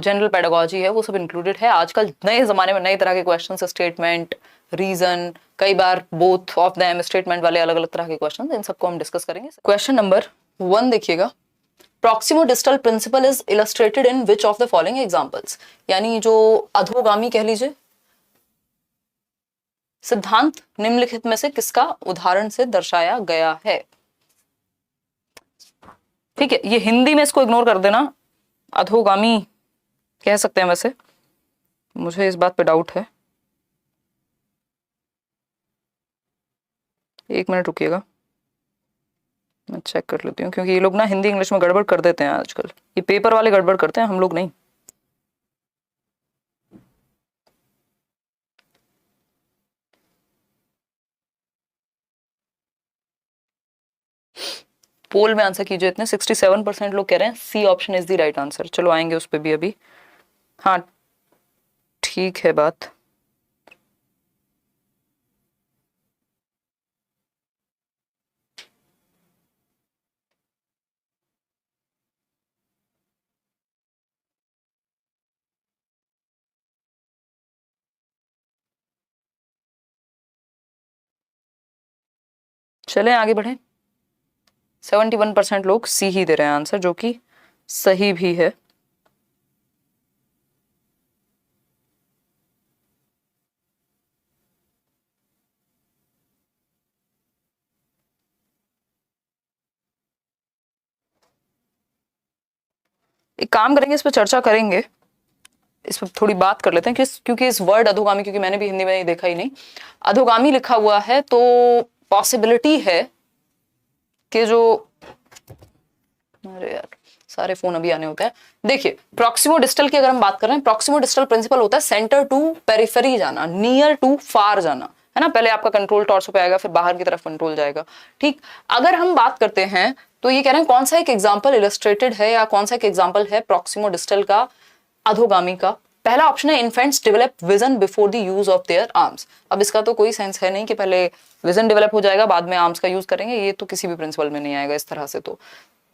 General pedagogy है वो सब इंक्लूडेड है। आजकल नए जमाने में नए तरह के क्वेश्चन, स्टेटमेंट, रीजन, कई बार बोथ ऑफ देम, स्टेटमेंट वाले अलग अलग तरह के क्वेश्चन, इन सबको हम डिस्कस करेंगे। क्वेश्चन नंबर 1 देखिएगा, proximodistal principle is illustrated in which of the following examples, यानी जो अधोगामी कह लीजिए सिद्धांत निम्नलिखित में से किसका उदाहरण से दर्शाया गया है। ठीक है, ये हिंदी में इसको इग्नोर कर देना, अधोगामी कह सकते हैं, वैसे मुझे इस बात पे डाउट है। एक मिनट रुकिएगा, मैं चेक कर लेती हूँ, क्योंकि ये लोग ना हिंदी इंग्लिश में गड़बड़ कर देते हैं आजकल, ये पेपर वाले गड़बड़ करते हैं, हम लोग नहीं। पोल में आंसर कीजिए इतने, 67% लोग कह रहे हैं C option is the right answer. चलो आएंगे उस पर भी अभी। हाँ ठीक है बात। चलें आगे बढ़े। 71% लोग सी ही दे रहे हैं आंसर, जो कि सही भी है। एक काम करेंगे, इस पर चर्चा करेंगे, इस पर थोड़ी बात कर लेते हैं, क्योंकि इस वर्ड अधोगामी, क्योंकि मैंने भी हिंदी में देखा ही नहीं, अधोगामी लिखा हुआ है, तो पॉसिबिलिटी है कि जो, अरे यार सारे फोन अभी आने होते हैं। देखिए प्रॉक्सिमो डिस्टल की अगर हम बात कर रहे हैं, प्रॉक्सिमो डिस्टल प्रिंसिपल होता है सेंटर टू पेरिफेरी जाना, नियर टू फार जाना, है ना। पहले आपका कंट्रोल टॉर्सो पे आएगा, फिर बाहर की तरफ कंट्रोल जाएगा। ठीक, अगर हम बात करते हैं तो ये कह रहे हैं कौन सा एक एग्जाम्पल इलस्ट्रेटेड है, या कौन सा एक एग्जाम्पल है प्रॉक्सिमो डिस्टल का अधोगामी का। पहला ऑप्शन है infants develop vision before the use of their arms. अब इसका तो कोई सेंस है नहीं कि पहले विजन डेवलप हो जाएगा बाद में आर्म्स का यूज करेंगे, ये तो किसी भी प्रिंसिपल में नहीं आएगा इस तरह से। तो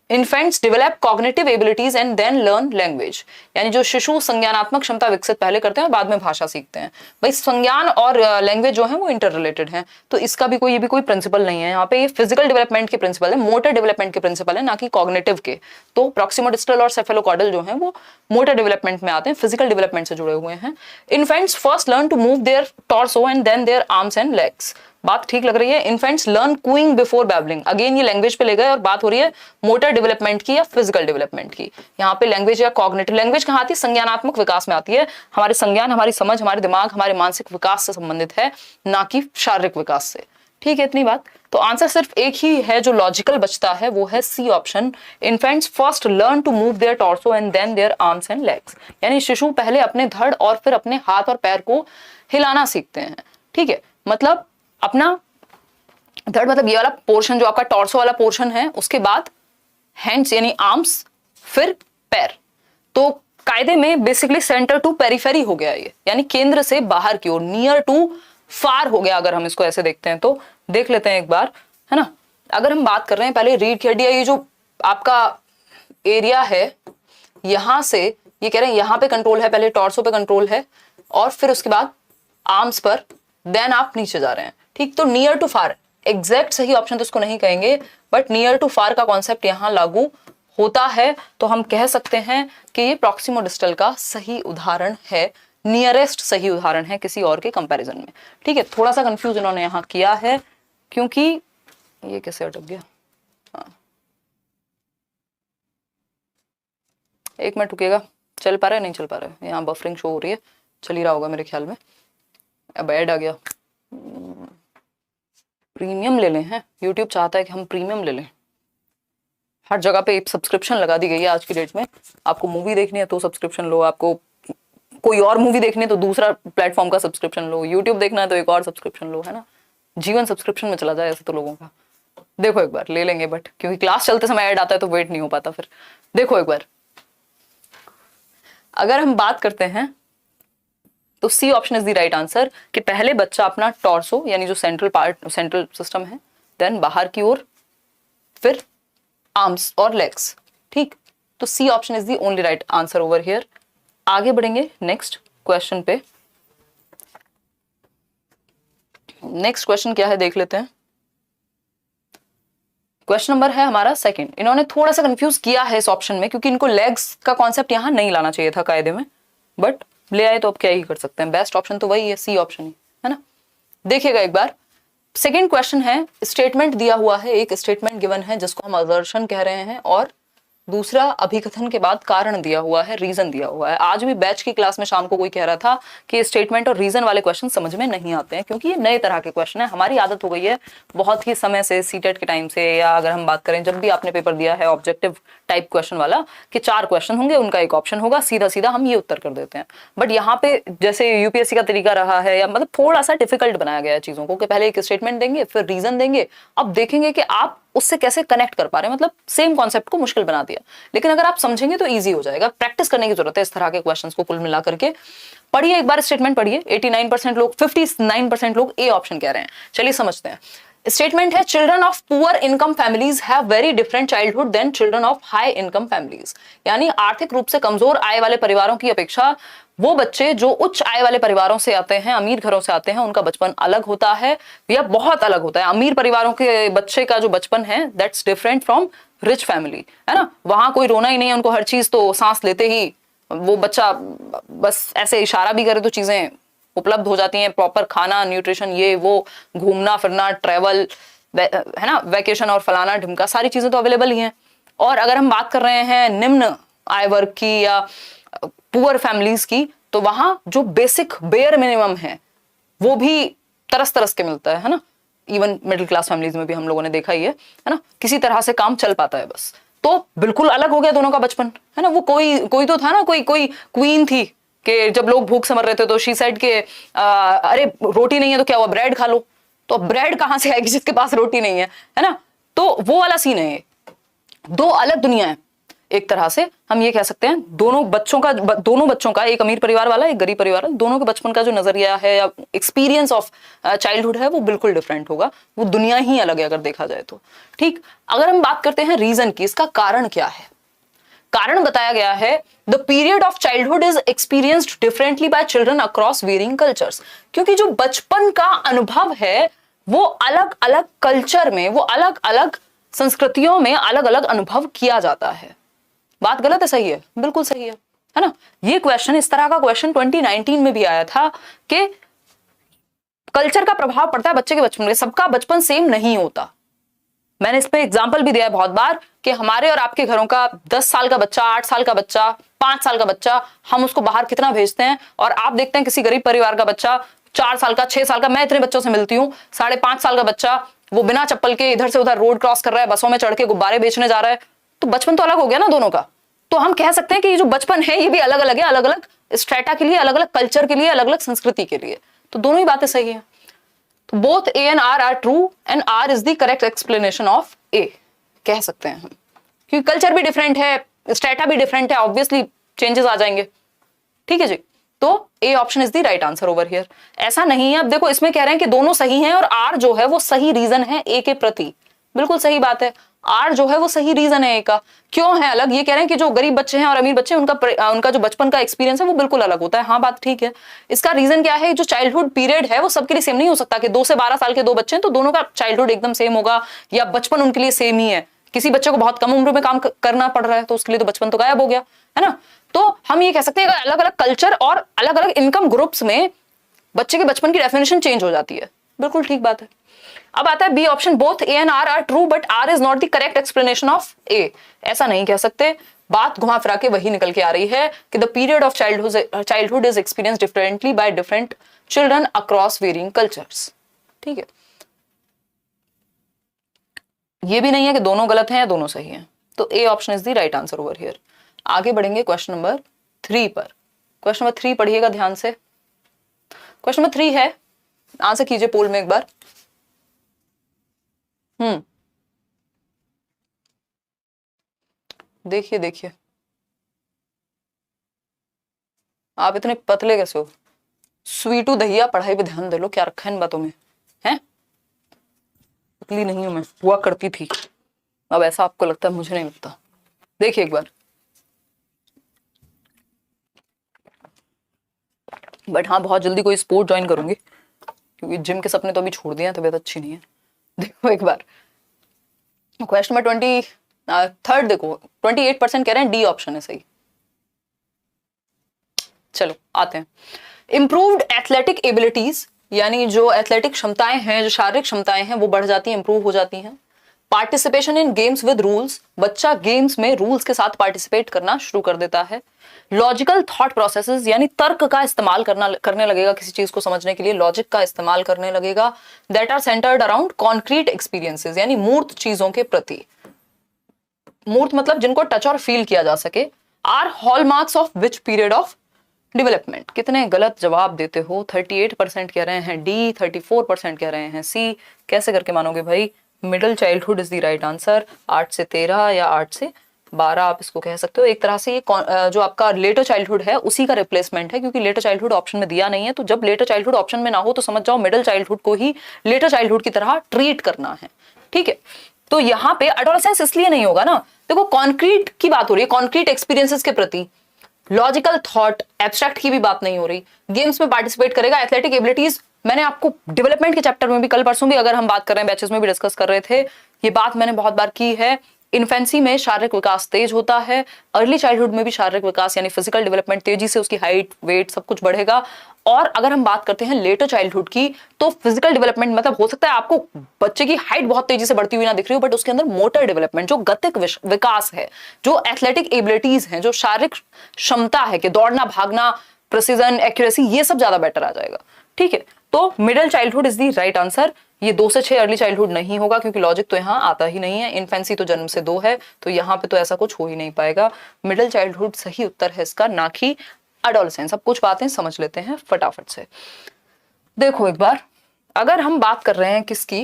infants develop cognitive abilities and then learn language, यानी जो शिशु संज्ञानात्मक क्षमता विकसित पहले करते हैं और बाद में भाषा सीखते हैं। भाई संज्ञान और लैंग्वेज जो है वो इंटर रिलेटेड है, तो इसका भी कोई, ये भी कोई प्रिंसिपल नहीं है यहाँ पे। ये फिजिकल डेवलपमेंट के प्रिंसिपल है, मोटर डेवलपमेंट के प्रिंसिपल है, ना कि कॉग्निटिव के। तो प्रॉक्सिमो डिस्टल और सेफेलोकॉर्डल जो है वो मोटर डेवलपमेंट में आते हैं, फिजिकल डेवलपमेंट से जुड़े हुए हैं। Infants first learn to move their torso and then their arms and legs. बात ठीक लग रही है। Infants learn cooing before babbling, again ये लैंग्वेज पे ले गए और बात हो रही है मोटर डेवलपमेंट की या फिजिकल डेवलपमेंट की। यहाँ पे लैंग्वेज या कॉग्निटिव, लैंग्वेज कहाँ आती है, संज्ञानात्मक विकास में आती है। हमारे संज्ञान, हमारी समझ, हमारे दिमाग, हमारे मानसिक विकास से संबंधित है, ना कि शारीरिक विकास से। ठीक है, इतनी बात। तो आंसर सिर्फ एक ही है जो लॉजिकल बचता है, वो है C option. Infants first learn to move their torso and then their arms and legs, यानी शिशु पहले अपने धड़ और फिर अपने हाथ और पैर को हिलाना सीखते हैं। ठीक है, मतलब अपना धड़, मतलब ये वाला पोर्शन जो आपका टॉर्सो वाला पोर्शन है, उसके बाद हैंड्स यानी आर्म्स, फिर पैर। तो कायदे में बेसिकली सेंटर टू पेरिफेरी हो गया ये, यानी केंद्र से बाहर की ओर, नियर टू फार हो गया। अगर हम इसको ऐसे देखते हैं तो देख लेते हैं एक बार, है ना। अगर हम बात कर रहे हैं पहले रीढ़ की हड्डी, ये जो आपका एरिया है यहां से, ये कह रहे हैं यहां पे कंट्रोल है, पहले टॉर्सो पे कंट्रोल है और फिर उसके बाद आर्म्स पर, देन आप नीचे जा रहे हैं। ठीक, तो नियर टू फार, एग्जैक्ट सही ऑप्शन तो इसको नहीं कहेंगे, बट नियर टू फार का कॉन्सेप्ट यहां लागू होता है। तो हम कह सकते हैं कि ये प्रॉक्सिमो डिस्टल का सही उदाहरण है, नियरेस्ट सही उदाहरण है किसी और के कंपैरिजन में। ठीक है, थोड़ा सा कंफ्यूज इन्होंने यहाँ किया है, क्योंकि ये कैसे अटक गया। हाँ, एक मिनट रुकिएगा, चल पा रहा है, नहीं चल पा रहा है, यहाँ बफरिंग शो हो रही है, चल ही रहा होगा मेरे ख्याल में। अब ऐड आ गया, प्रीमियम ले लें हैं, यूट्यूब चाहता है कि हम प्रीमियम ले लें। हर जगह पे सब्सक्रिप्शन लगा दी गई है आज की डेट में। आपको मूवी देखनी है तो सब्सक्रिप्शन लो, आपको कोई और मूवी देखनी है तो दूसरा प्लेटफॉर्म का सब्सक्रिप्शन लो, यूट्यूब देखना है तो एक और सब्सक्रिप्शन लो, है ना। जीवन सब्सक्रिप्शन में चला जाए ऐसे तो लोगों का। देखो एक बार ले लेंगे, बट क्योंकि क्लास चलते समय ऐड आता है तो वेट नहीं हो पाता फिर। देखो एक बार, अगर हम बात करते हैं तो C option is the right answer, कि पहले बच्चा अपना टॉर्सो यानी जो सेंट्रल पार्ट, सेंट्रल सिस्टम है, देन बाहर की ओर, फिर आर्म्स और लेग्स। ठीक, तो C option is the only right answer over here. आगे बढ़ेंगे नेक्स्ट क्वेश्चन पे। नेक्स्ट क्वेश्चन क्या है देख लेते हैं। क्वेश्चन नंबर है हमारा सेकंड। इन्होंने थोड़ा सा कंफ्यूज किया है इस ऑप्शन में, क्योंकि इनको लेग्स का कॉन्सेप्ट यहां नहीं लाना चाहिए था कायदे में, बट ले आए तो अब क्या ही कर सकते हैं। बेस्ट ऑप्शन तो वही है, सी ऑप्शन ही है ना। देखिएगा एक बार, सेकंड क्वेश्चन है, स्टेटमेंट दिया हुआ है, एक स्टेटमेंट गिवन है जिसको हम असर्शन कह रहे हैं, और दूसरा अभिकथन के बाद कारण दिया हुआ है, रीजन दिया हुआ है। आज भी बैच की क्लास में शाम को कोई कह रहा था कि स्टेटमेंट और रीजन वाले क्वेश्चन समझ में नहीं आते हैं, क्योंकि ये नए तरह के क्वेश्चन है। हमारी आदत हो गई है बहुत ही समय से, सीटेट के टाइम से, या अगर हम बात करें जब भी आपने पेपर दिया है ऑब्जेक्टिव टाइप क्वेश्चन वाला, कि 4 क्वेश्चन होंगे, उनका एक ऑप्शन होगा, सीधा सीधा हम ये उत्तर कर देते हैं। बट यहाँ पे जैसे यूपीएससी का तरीका रहा है, या मतलब थोड़ा सा डिफिकल्ट बनाया गया है चीजों को, कि पहले एक स्टेटमेंट देंगे, फिर रीजन देंगे, अब देखेंगे कि आप उससे कैसे कनेक्ट कर पा रहे हैं, मतलब सेम कॉन्सेप्ट को मुश्किल बना दिया। लेकिन अगर आप समझेंगे तो इजी हो जाएगा। प्रैक्टिस करने की जरूरत है इस तरह के क्वेश्चंस को कुल मिला करके। पढ़िए एक बार स्टेटमेंट पढ़िए। 89% लोग, 59% लोग ए ऑप्शन कह रहे हैं। चलिए समझते हैं। स्टेटमेंट है, children of poor income families have very different childhood then children of high income families. यानी आर्थिक रूप से कमजोर आय वाले परिवारों की अपेक्षा वो बच्चे जो उच्च आय वाले परिवारों से आते हैं, अमीर घरों से आते हैं, उनका बचपन अलग होता है, या बहुत अलग होता है। अमीर परिवारों के बच्चे का जो बचपन है that's different from rich family, है ना। वहां कोई रोना ही नहीं है, उनको हर चीज तो सांस लेते ही वो बच्चा बस ऐसे इशारा भी करे तो चीजें उपलब्ध हो जाती हैं, प्रॉपर खाना, न्यूट्रिशन, ये वो, घूमना फिरना, ट्रेवल, है ना, वैकेशन और फलाना ढिमका, सारी चीजें तो अवेलेबल ही हैं। और अगर हम बात कर रहे हैं निम्न आय वर्ग की या पुअर फैमिलीज की, तो वहां जो बेसिक बेयर मिनिमम है वो भी तरस तरस के मिलता है ना। इवन मिडिल क्लास फैमिलीज में भी हम लोगों ने देखा ही है ना, किसी तरह से काम चल पाता है बस। तो बिल्कुल अलग हो गया दोनों का बचपन, है ना। वो कोई तो था ना, कोई क्वीन थी कि जब लोग भूख से मर रहे थे तो शी सेड के अरे रोटी नहीं है तो क्या हुआ, ब्रेड खा लो। तो ब्रेड कहां से आएगी जिसके पास रोटी नहीं है ना। तो वो वाला सीन है। दो अलग दुनिया है। एक तरह से हम ये कह सकते हैं, दोनों बच्चों का, एक अमीर परिवार वाला, एक गरीब परिवार वाला, दोनों के बचपन का जो नजरिया है या एक्सपीरियंस ऑफ चाइल्डहुड है वो बिल्कुल डिफरेंट होगा। वो दुनिया ही अलग है अगर देखा जाए तो। ठीक, अगर हम बात करते हैं रीजन की, इसका कारण क्या है। कारण बताया गया है, the period of childhood is experienced differently by children across varying cultures. क्योंकि जो बचपन का अनुभव है वो अलग अलग कल्चर में, वो अलग अलग संस्कृतियों में अलग अलग अनुभव किया जाता है। बात गलत है, सही है? बिल्कुल सही है ना। ये क्वेश्चन, इस तरह का क्वेश्चन 2019 में भी आया था कि कल्चर का प्रभाव पड़ता है बच्चे के बचपन में, सबका बचपन सेम नहीं होता। मैंने इस पे एग्जाम्पल भी दिया है बहुत बार कि हमारे और आपके घरों का 10 साल का बच्चा, 8 साल का बच्चा, 5 साल का बच्चा, हम उसको बाहर कितना भेजते हैं, और आप देखते हैं किसी गरीब परिवार का बच्चा 4 साल का, 6 साल का, मैं इतने बच्चों से मिलती हूँ, 5.5 साल का बच्चा वो बिना चप्पल के इधर से उधर रोड क्रॉस कर रहा है, बसों में चढ़ के गुब्बारे बेचने जा रहा है। तो बचपन तो अलग हो गया ना दोनों का। तो हम कह सकते हैं कि ये जो बचपन है ये भी अलग अलग है, अलग अलग स्ट्रेटा के लिए, अलग अलग कल्चर के लिए, अलग अलग संस्कृति के लिए। तो दोनों ही बातें सही है। तो both A and R are true and R is the correct explanation of A, कह सकते हैं हम। क्योंकि कल्चर भी डिफरेंट है, स्ट्रेटा भी डिफरेंट है, ऑब्वियसली चेंजेस आ जाएंगे। ठीक है जी। तो ए option is the right answer over here. ऐसा नहीं है, अब देखो इसमें कह रहे हैं कि दोनों सही हैं और आर जो है वो सही रीजन है ए के प्रति। बिल्कुल सही बात है, आर जो है वो सही रीजन है ए का। क्यों है अलग, ये कह रहे हैं कि जो गरीब बच्चे हैं और अमीर बच्चे हैं उनका जो बचपन का एक्सपीरियंस है वो बिल्कुल अलग होता है। हाँ बात ठीक है। इसका रीजन क्या है, जो चाइल्डहुड पीरियड है वो सबके लिए सेम नहीं हो सकता कि 2 से 12 साल के 2 बच्चे हैं तो दोनों का चाइल्डहुड एकदम सेम होगा, या बचपन उनके लिए सेम ही है। किसी बच्चे को बहुत कम उम्र में काम करना पड़ रहा है तो उसके लिए तो बचपन तो गायब हो गया, है ना। तो हम ये कह सकते हैं अगर अलग अलग कल्चर और अलग अलग इनकम ग्रुप्स में बच्चे के बचपन की डेफिनेशन चेंज हो जाती है। बिल्कुल ठीक बात है। अब आता है B option, both A and R are true but R is not the correct explanation of A. ऐसा नहीं कह सकते, बात घुमा फिरा के वही निकल के आ रही है कि the period of childhood is experience differently by different children across varying cultures. ठीक है, ये भी नहीं है कि दोनों गलत हैं या दोनों सही हैं। तो ए option is the right answer over here. आगे बढ़ेंगे क्वेश्चन नंबर 3 पर। क्वेश्चन नंबर 3 पढ़िएगा ध्यान से। क्वेश्चन नंबर 3 है, आंसर कीजिए पोल में एक बार। देखिए देखिए, आप इतने पतले कैसे हो? स्वीटू दहिया, पढ़ाई पे ध्यान दे लो, क्या रखा है इन बातों में, हैं? पतली नहीं हूं मैं, हुआ करती थी, अब ऐसा आपको लगता है, मुझे नहीं लगता। देखिए एक बार, बट हाँ बहुत जल्दी कोई स्पोर्ट ज्वाइन करूंगी, क्योंकि जिम के सपने तो अभी छोड़ दिए हैं, तबीयत अच्छी नहीं है। देखो एक बार क्वेश्चन नंबर 23 देखो 28% कह रहे हैं डी ऑप्शन है सही। चलो आते हैं। इंप्रूव्ड एथलेटिक एबिलिटीज, यानी जो एथलेटिक क्षमताएं हैं, जो शारीरिक क्षमताएं हैं वो बढ़ जाती हैं, इंप्रूव हो जाती हैं। Participation in games with rules, बच्चा गेम्स में रूल्स के साथ पार्टिसिपेट करना शुरू कर देता है। लॉजिकल थॉट प्रोसेसेस, यानी तर्क का इस्तेमाल करने लगेगा, किसी चीज को समझने के लिए लॉजिक का इस्तेमाल करने लगेगा। That are centred around concrete experiences, यानी मूर्त चीजों के प्रति, मूर्त मतलब जिनको टच और फील किया जा सके। Are hallmarks of which period of development. कितने गलत जवाब देते हो, 38% कह रहे हैं डी, 34% कह रहे हैं सी। कैसे करके मानोगे भाई, middle childhood is the right answer. 8 से 13 या 8 से 12 आप इसको कह सकते हो। एक तरह से ये जो आपका लेटर चाइल्डहुड है उसी का रिप्लेसमेंट है, क्योंकि लेटर चाइल्डहुड ऑप्शन में दिया नहीं है। तो जब लेटर चाइल्डहुड ऑप्शन में ना हो तो समझ जाओ मिडिल चाइल्डहुड को ही लेटर चाइल्डहुड की तरह ट्रीट करना है, ठीक है। तो यहाँ पे एडोलेसेंस इसलिए नहीं होगा ना, देखो कॉन्क्रीट की बात हो रही है, कॉन्क्रीट एक्सपीरियंसेस के प्रति। लॉजिकल थॉट, एब्स्ट्रैक्ट की भी बात नहीं हो रही। गेम्स में पार्टिसिपेट करेगा, एथलेटिक एबिलिटीज मैंने आपको डेवलपमेंट के चैप्टर में भी, कल परसों भी अगर हम बात कर रहे हैं, बैचेस में भी डिस्कस कर रहे थे, ये बात मैंने बहुत बार की है। इन्फेंसी में शारीरिक विकास तेज होता है, अर्ली चाइल्डहुड में भी शारीरिक विकास यानी फिजिकल डेवलपमेंट तेजी से, उसकी हाइट वेट सब कुछ बढ़ेगा। और अगर हम बात करते हैं लेटर चाइल्डहुड की, तो फिजिकल डेवलपमेंट मतलब हो सकता है आपको बच्चे की हाइट बहुत तेजी से बढ़ती हुई ना दिख रही हो, बट उसके अंदर मोटर डेवलपमेंट, जो गतिक विकास है, जो एथलेटिक एबिलिटीज हैं, जो शारीरिक क्षमता है कि दौड़ना भागना, प्रिसीजन एक्यूरेसी, ये सब ज्यादा बेटर आ जाएगा, ठीक है। तो middle childhood is the right answer. ये 2 से 6 अर्ली चाइल्डहुड नहीं होगा, क्योंकि लॉजिक तो यहाँ आता ही नहीं है। इन्फेंसी तो जन्म से 2 है, तो यहाँ पे तो ऐसा कुछ हो ही नहीं पाएगा। मिडिल चाइल्डहुड सही उत्तर है इसका, ना कि एडोलेसेंस। अब कुछ बातें समझ लेते हैं फटाफट से। देखो एक बार, अगर हम बात कर रहे हैं किसकी,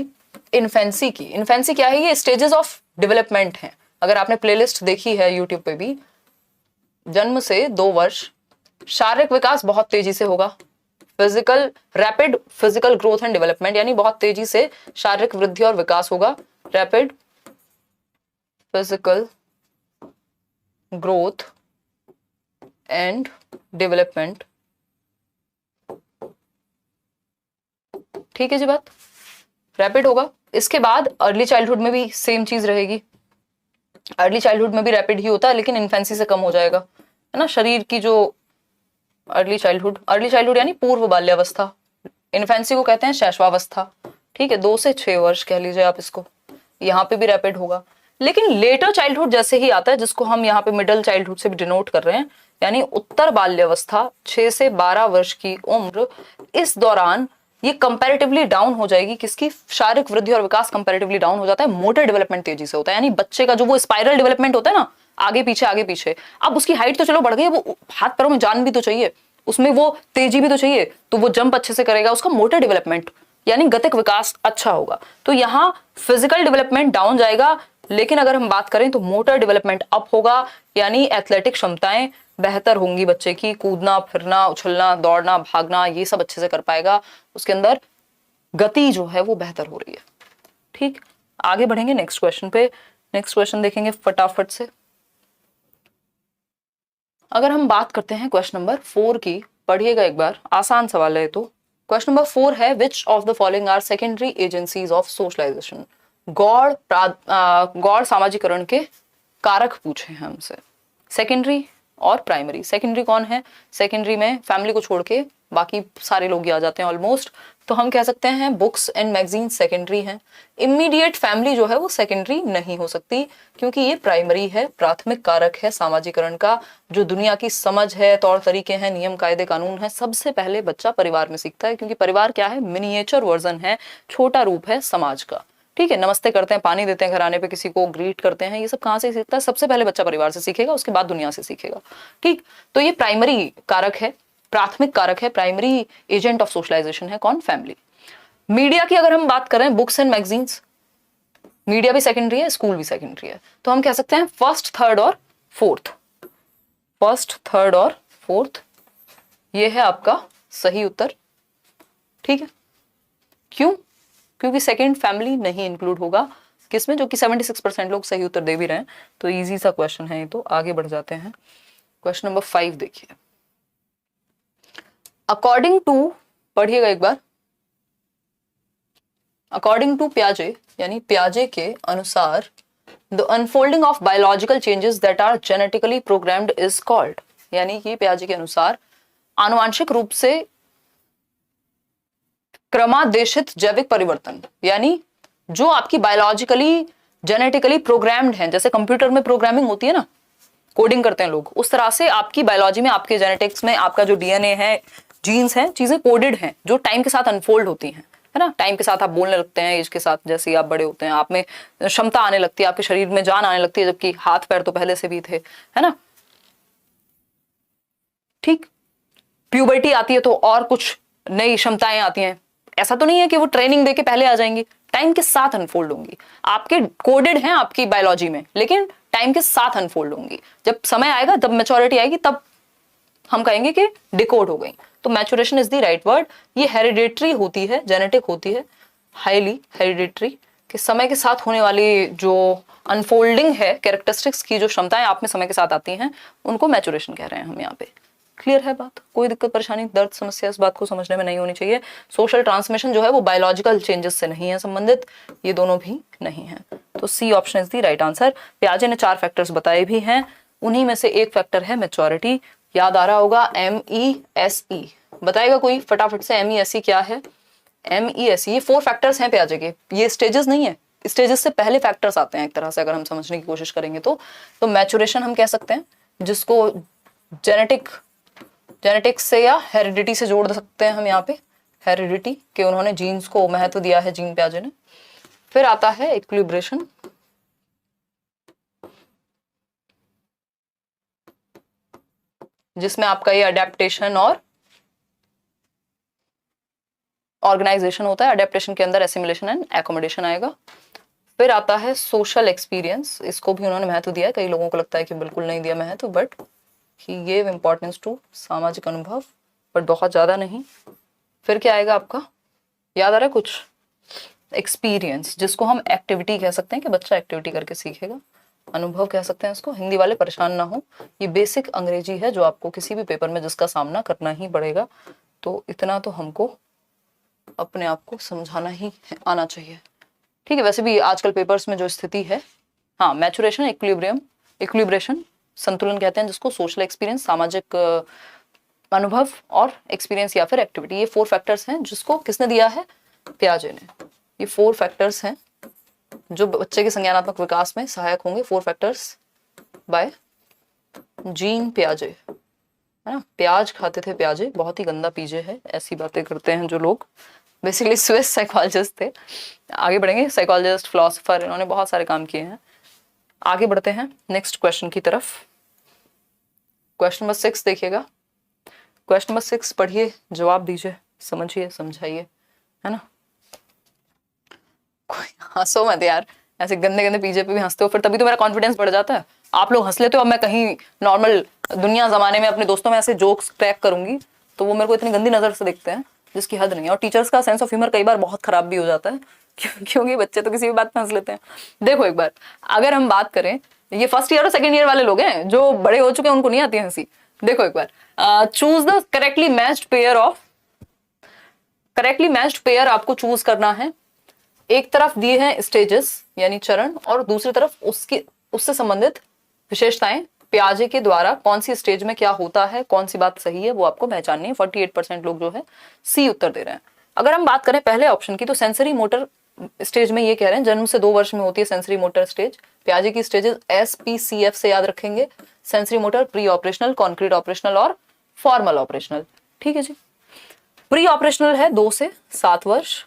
इन्फेंसी की। इन्फेंसी क्या है, ये स्टेजेस ऑफ डेवलपमेंट है। अगर आपने प्लेलिस्ट देखी है यूट्यूब पे भी, जन्म से 2 वर्ष शारीरिक विकास बहुत तेजी से होगा, physical rapid physical growth and development, यानी बहुत तेजी से शारीरिक वृद्धि और विकास होगा। Rapid physical growth and development, ठीक है जी, बात रैपिड होगा। इसके बाद अर्ली चाइल्डहुड में भी सेम चीज रहेगी। अर्ली चाइल्डहुड में भी रैपिड ही होता है, लेकिन इन्फेंसी से कम हो जाएगा, है ना। शरीर की जो अर्ली चाइल्डहुड यानी पूर्व बाल्यावस्था, इन्फेंसी को कहते हैं शैशवावस्था, ठीक है। 2 से 6 वर्ष कह लीजिए आप इसको, यहाँ पे भी रैपिड होगा। लेकिन लेटर चाइल्डहुड जैसे ही आता है, जिसको हम यहाँ पे मिडिल चाइल्डहुड से भी डिनोट कर रहे हैं, यानी उत्तर बाल्यावस्था, 6 से 12 वर्ष की उम्र, इस दौरान ये कंपैरेटिवली डाउन हो जाएगी। किसकी, शारीरिक वृद्धि और विकास कंपैरेटिवली डाउन हो जाता है। मोटर डेवलपमेंट तेजी से होता है, यानी बच्चे का जो वो स्पाइरल डेवलपमेंट होता है ना, आगे पीछे। अब उसकी हाइट तो चलो बढ़ गई, वो हाथ पैरों में जान भी तो चाहिए, उसमें वो तेजी भी तो चाहिए, तो वो जंप अच्छे से करेगा, उसका मोटर डेवलपमेंट यानी गतिक विकास अच्छा होगा। तो यहाँ फिजिकल डेवलपमेंट डाउन जाएगा, लेकिन अगर हम बात करें तो मोटर डेवलपमेंट अप होगा, यानी एथलेटिक क्षमताएं बेहतर होंगी बच्चे की। कूदना फिरना, उछलना, दौड़ना, भागना, ये सब अच्छे से कर पाएगा। उसके अंदर गति जो है वो बेहतर हो रही है, ठीक। आगे बढ़ेंगे नेक्स्ट क्वेश्चन पे। नेक्स्ट क्वेश्चन देखेंगे फटाफट से। अगर हम बात करते हैं क्वेश्चन नंबर 4 की, पढ़िएगा एक बार, आसान सवाल है। तो क्वेश्चन नंबर 4 है, which of the following are secondary agencies of socialization. गौड़ सामाजिकरण के कारक पूछे हैं हमसे, सेकेंडरी और प्राइमरी। सेकेंडरी कौन है, सेकेंडरी में फैमिली को छोड़ के बाकी सारे लोग ही आ जाते हैं ऑलमोस्ट। तो हम कह सकते हैं बुक्स एंड मैगजीन सेकेंडरी हैं। इमीडिएट फैमिली जो है वो सेकेंडरी नहीं हो सकती, क्योंकि ये प्राइमरी है, प्राथमिक कारक है सामाजिकरण का। जो दुनिया की समझ है, तौर तरीके हैं, नियम कायदे कानून है, सबसे पहले बच्चा परिवार में सीखता है, क्योंकि परिवार क्या है, मिनिएचर वर्जन है, छोटा रूप है समाज का, ठीक है। नमस्ते करते हैं, पानी देते हैं घर आने पे, किसी को ग्रीट करते हैं, ये सब कहाँ से सीखता है, सबसे पहले बच्चा परिवार से सीखेगा, उसके बाद दुनिया से सीखेगा, ठीक। तो ये प्राइमरी कारक है, प्राथमिक कारक है, प्राइमरी एजेंट ऑफ सोशलाइजेशन है कौन, फैमिली। मीडिया की अगर हम बात करें, बुक्स एंड मैगजीन्स, मीडिया भी सेकेंडरी है, स्कूल भी सेकेंडरी है। तो हम कह सकते हैं फर्स्ट थर्ड और फोर्थ, फर्स्ट थर्ड और फोर्थ, ये है आपका सही उत्तर, ठीक है। क्यों, क्योंकि सेकंड फैमिली नहीं इंक्लूड होगा किसमें, जो कि 76% लोग सही उत्तर दे भी रहे हैं। तो इजी सा क्वेश्चन है ये। तो आगे बढ़ जाते हैं, क्वेश्चन नंबर 5 देखिए। अकॉर्डिंग टू, पढ़िएगा एक बार, अकॉर्डिंग टू पियाजे यानी पियाजे के अनुसार the unfolding of biological changes that are genetically programmed is called, यानी कि पियाजे के अनुसार आनुवांशिक रूप से क्रमादेशित जैविक परिवर्तन, यानी जो आपकी बायोलॉजिकली जेनेटिकली प्रोग्राम्ड हैं, जैसे कंप्यूटर में प्रोग्रामिंग होती है ना, कोडिंग करते हैं लोग, उस तरह से आपकी बायोलॉजी में, आपके जेनेटिक्स में, आपका जो डीएनए है, जीन्स हैं, चीजें कोडेड हैं जो टाइम के साथ अनफोल्ड होती हैं, है ना। टाइम के साथ आप बोलने लगते हैं, एज के साथ जैसे ही आप बड़े होते हैं, आप में क्षमता आने लगती है, आपके शरीर में जान आने लगती है, जबकि हाथ पैर तो पहले से भी थे, है ना। ठीक, प्यूबर्टी आती है तो और कुछ नई क्षमताएं आती हैं। ऐसा तो नहीं है कि वो ट्रेनिंग देके पहले आ जाएंगी, टाइम के साथ अनफोल्ड होंगी। आपके कोडेड हैं आपकी बायोलॉजी में, लेकिन टाइम के साथ अनफोल्ड होंगी। जब समय आएगा, जब मैच्योरिटी आएगी, तब हम कहेंगे कि डिकोड हो गई। तो maturation is the right word. ये हेरिडेटरी होती है, जेनेटिक होती है, हाईली हेरिडेटरी, कि समय के साथ होने वाली जो अनफोल्डिंग है कैरेक्टरिस्टिक्स की, जो क्षमताएं आप में समय के साथ आती हैं, उनको मैच्योरेशन कह रहे हैं हम यहाँ पे। क्लियर है बात? कोई दिक्कत परेशानी, दर्द, समस्या इस बात को समझने में नहीं होनी चाहिए। सोशल ट्रांसमिशन जो है वो बायोलॉजिकल चेंजेस से नहीं है संबंधित, ये दोनों भी नहीं है। तो C option is the right answer. पियाजे ने 4 फैक्टर्स बताए भी हैं, उन्हीं में से एक फैक्टर है मैच्योरिटी। याद आ रहा होगा, MESE बताएगा कोई फटाफट से, MESE क्या है? MESE, ये 4 फैक्टर्स हैं पियाजे के, ये स्टेजेस नहीं है, स्टेजेस से पहले फैक्टर्स आते हैं एक तरह से, अगर हम समझने की कोशिश करेंगे तो मैच्योरेशन हम कह सकते हैं, जिसको जेनेटिक्स से या हेरिडिटी से जोड़ सकते हैं हम यहाँ पे, हेरिडिटी के उन्होंने जीन्स को महत्व दिया है, जीन पियाजे ने। फिर आता है इक्विलिब्रेशन, जिसमें आपका ये अडेप्टेशन और ऑर्गेनाइजेशन होता है। अडेप्टेशन के अंदर एसिमिलेशन एंड एकोमोडेशन आएगा। फिर आता है सोशल एक्सपीरियंस, इसको भी उन्होंने महत्व दिया है। कई लोगों को लगता है कि बिल्कुल नहीं दिया महत्व, but he gave importance to सामाजिक अनुभव, बट बहुत ज्यादा नहीं। फिर क्या आएगा आपका, याद आ रहा है कुछ? एक्सपीरियंस, जिसको हम एक्टिविटी कह सकते हैं, कि बच्चा एक्टिविटी करके सीखेगा। अनुभव कह सकते हैं इसको, हिंदी वाले परेशान ना हो, ये बेसिक अंग्रेजी है जो आपको किसी भी पेपर में जिसका सामना करना ही पड़ेगा, तो इतना तो हमको अपने आप को समझाना ही आना चाहिए। ठीक है, वैसे भी आजकल पेपर्स में जो स्थिति है, हाँ, मैच्योरेशन, इक्विलिब्रियम, इक्विलिब्रेशन, संतुलन कहते हैं जिसको, सोशल एक्सपीरियंस, सामाजिक अनुभव, और एक्सपीरियंस या फिर एक्टिविटी, ये 4 फैक्टर्स हैं जिसको किसने दिया है? पियाजे ने। ये 4 फैक्टर्स हैं जो बच्चे के संज्ञानात्मक विकास में सहायक होंगे। 4 फैक्टर्स बाय जीन पियाजे, है ना। प्याज खाते थे पियाजे, बहुत ही गंदा पीजे है, ऐसी बातें करते हैं जो लोग। बेसिकली स्विस साइकोलॉजिस्ट थे। आगे बढ़ेंगे, साइकोलॉजिस्ट, फिलोसोफर, इन्होंने बहुत सारे काम किए हैं। आगे बढ़ते हैं नेक्स्ट क्वेश्चन की तरफ। क्वेश्चन नंबर 6 देखिएगा। क्वेश्चन नंबर 6 पढ़िए, जवाब दीजिए, समझिए, समझाइए, है ना। हंसो मत यार, ऐसे गंदे गंदे पीजे पे भी हंसते हो, फिर तभी तो मेरा कॉन्फिडेंस बढ़ जाता है। आप लोग हंस लेते हो, अब मैं कहीं नॉर्मल दुनिया जमाने में अपने दोस्तों में ऐसे जोक्स क्रैक करूंगी तो वो मेरे को इतनी गंदी नजर से देखते हैं जिसकी हद नहीं है। और टीचर्स का सेंस ऑफ ह्यूमर कई बार बहुत खराब भी हो जाता है, क्योंकि बच्चे तो किसी भी बात में हंस लेते हैं। देखो एक बार, अगर हम बात करें, ये फर्स्ट ईयर और सेकंड ईयर वाले लोग हैं, जो बड़े हो चुके हैं उनको नहीं आती हंसी। देखो एक बार, choose the correctly matched pair of, correctly matched pair आपको चूज करना है। एक तरफ दिए हैं स्टेजेस यानी चरण, और दूसरी तरफ उससे संबंधित विशेषताएं। पियाजे के द्वारा कौन सी स्टेज में क्या होता है, कौन सी बात सही है, वो आपको पहचाननी है। 48% लोग जो है सी उत्तर दे रहे हैं। अगर हम बात करें पहले ऑप्शन की, तो सेंसरी मोटर स्टेज में ये कह रहे हैं जन्म से 2 वर्ष में होती है सेंसरी मोटर स्टेज। पियाजे की स्टेजेस SPCF से याद रखेंगे, sensory motor, pre operational, concrete operational और फॉर्मल ऑपरेशनल। ठीक है जी। प्री ऑपरेशनल है 2 से 7 वर्ष,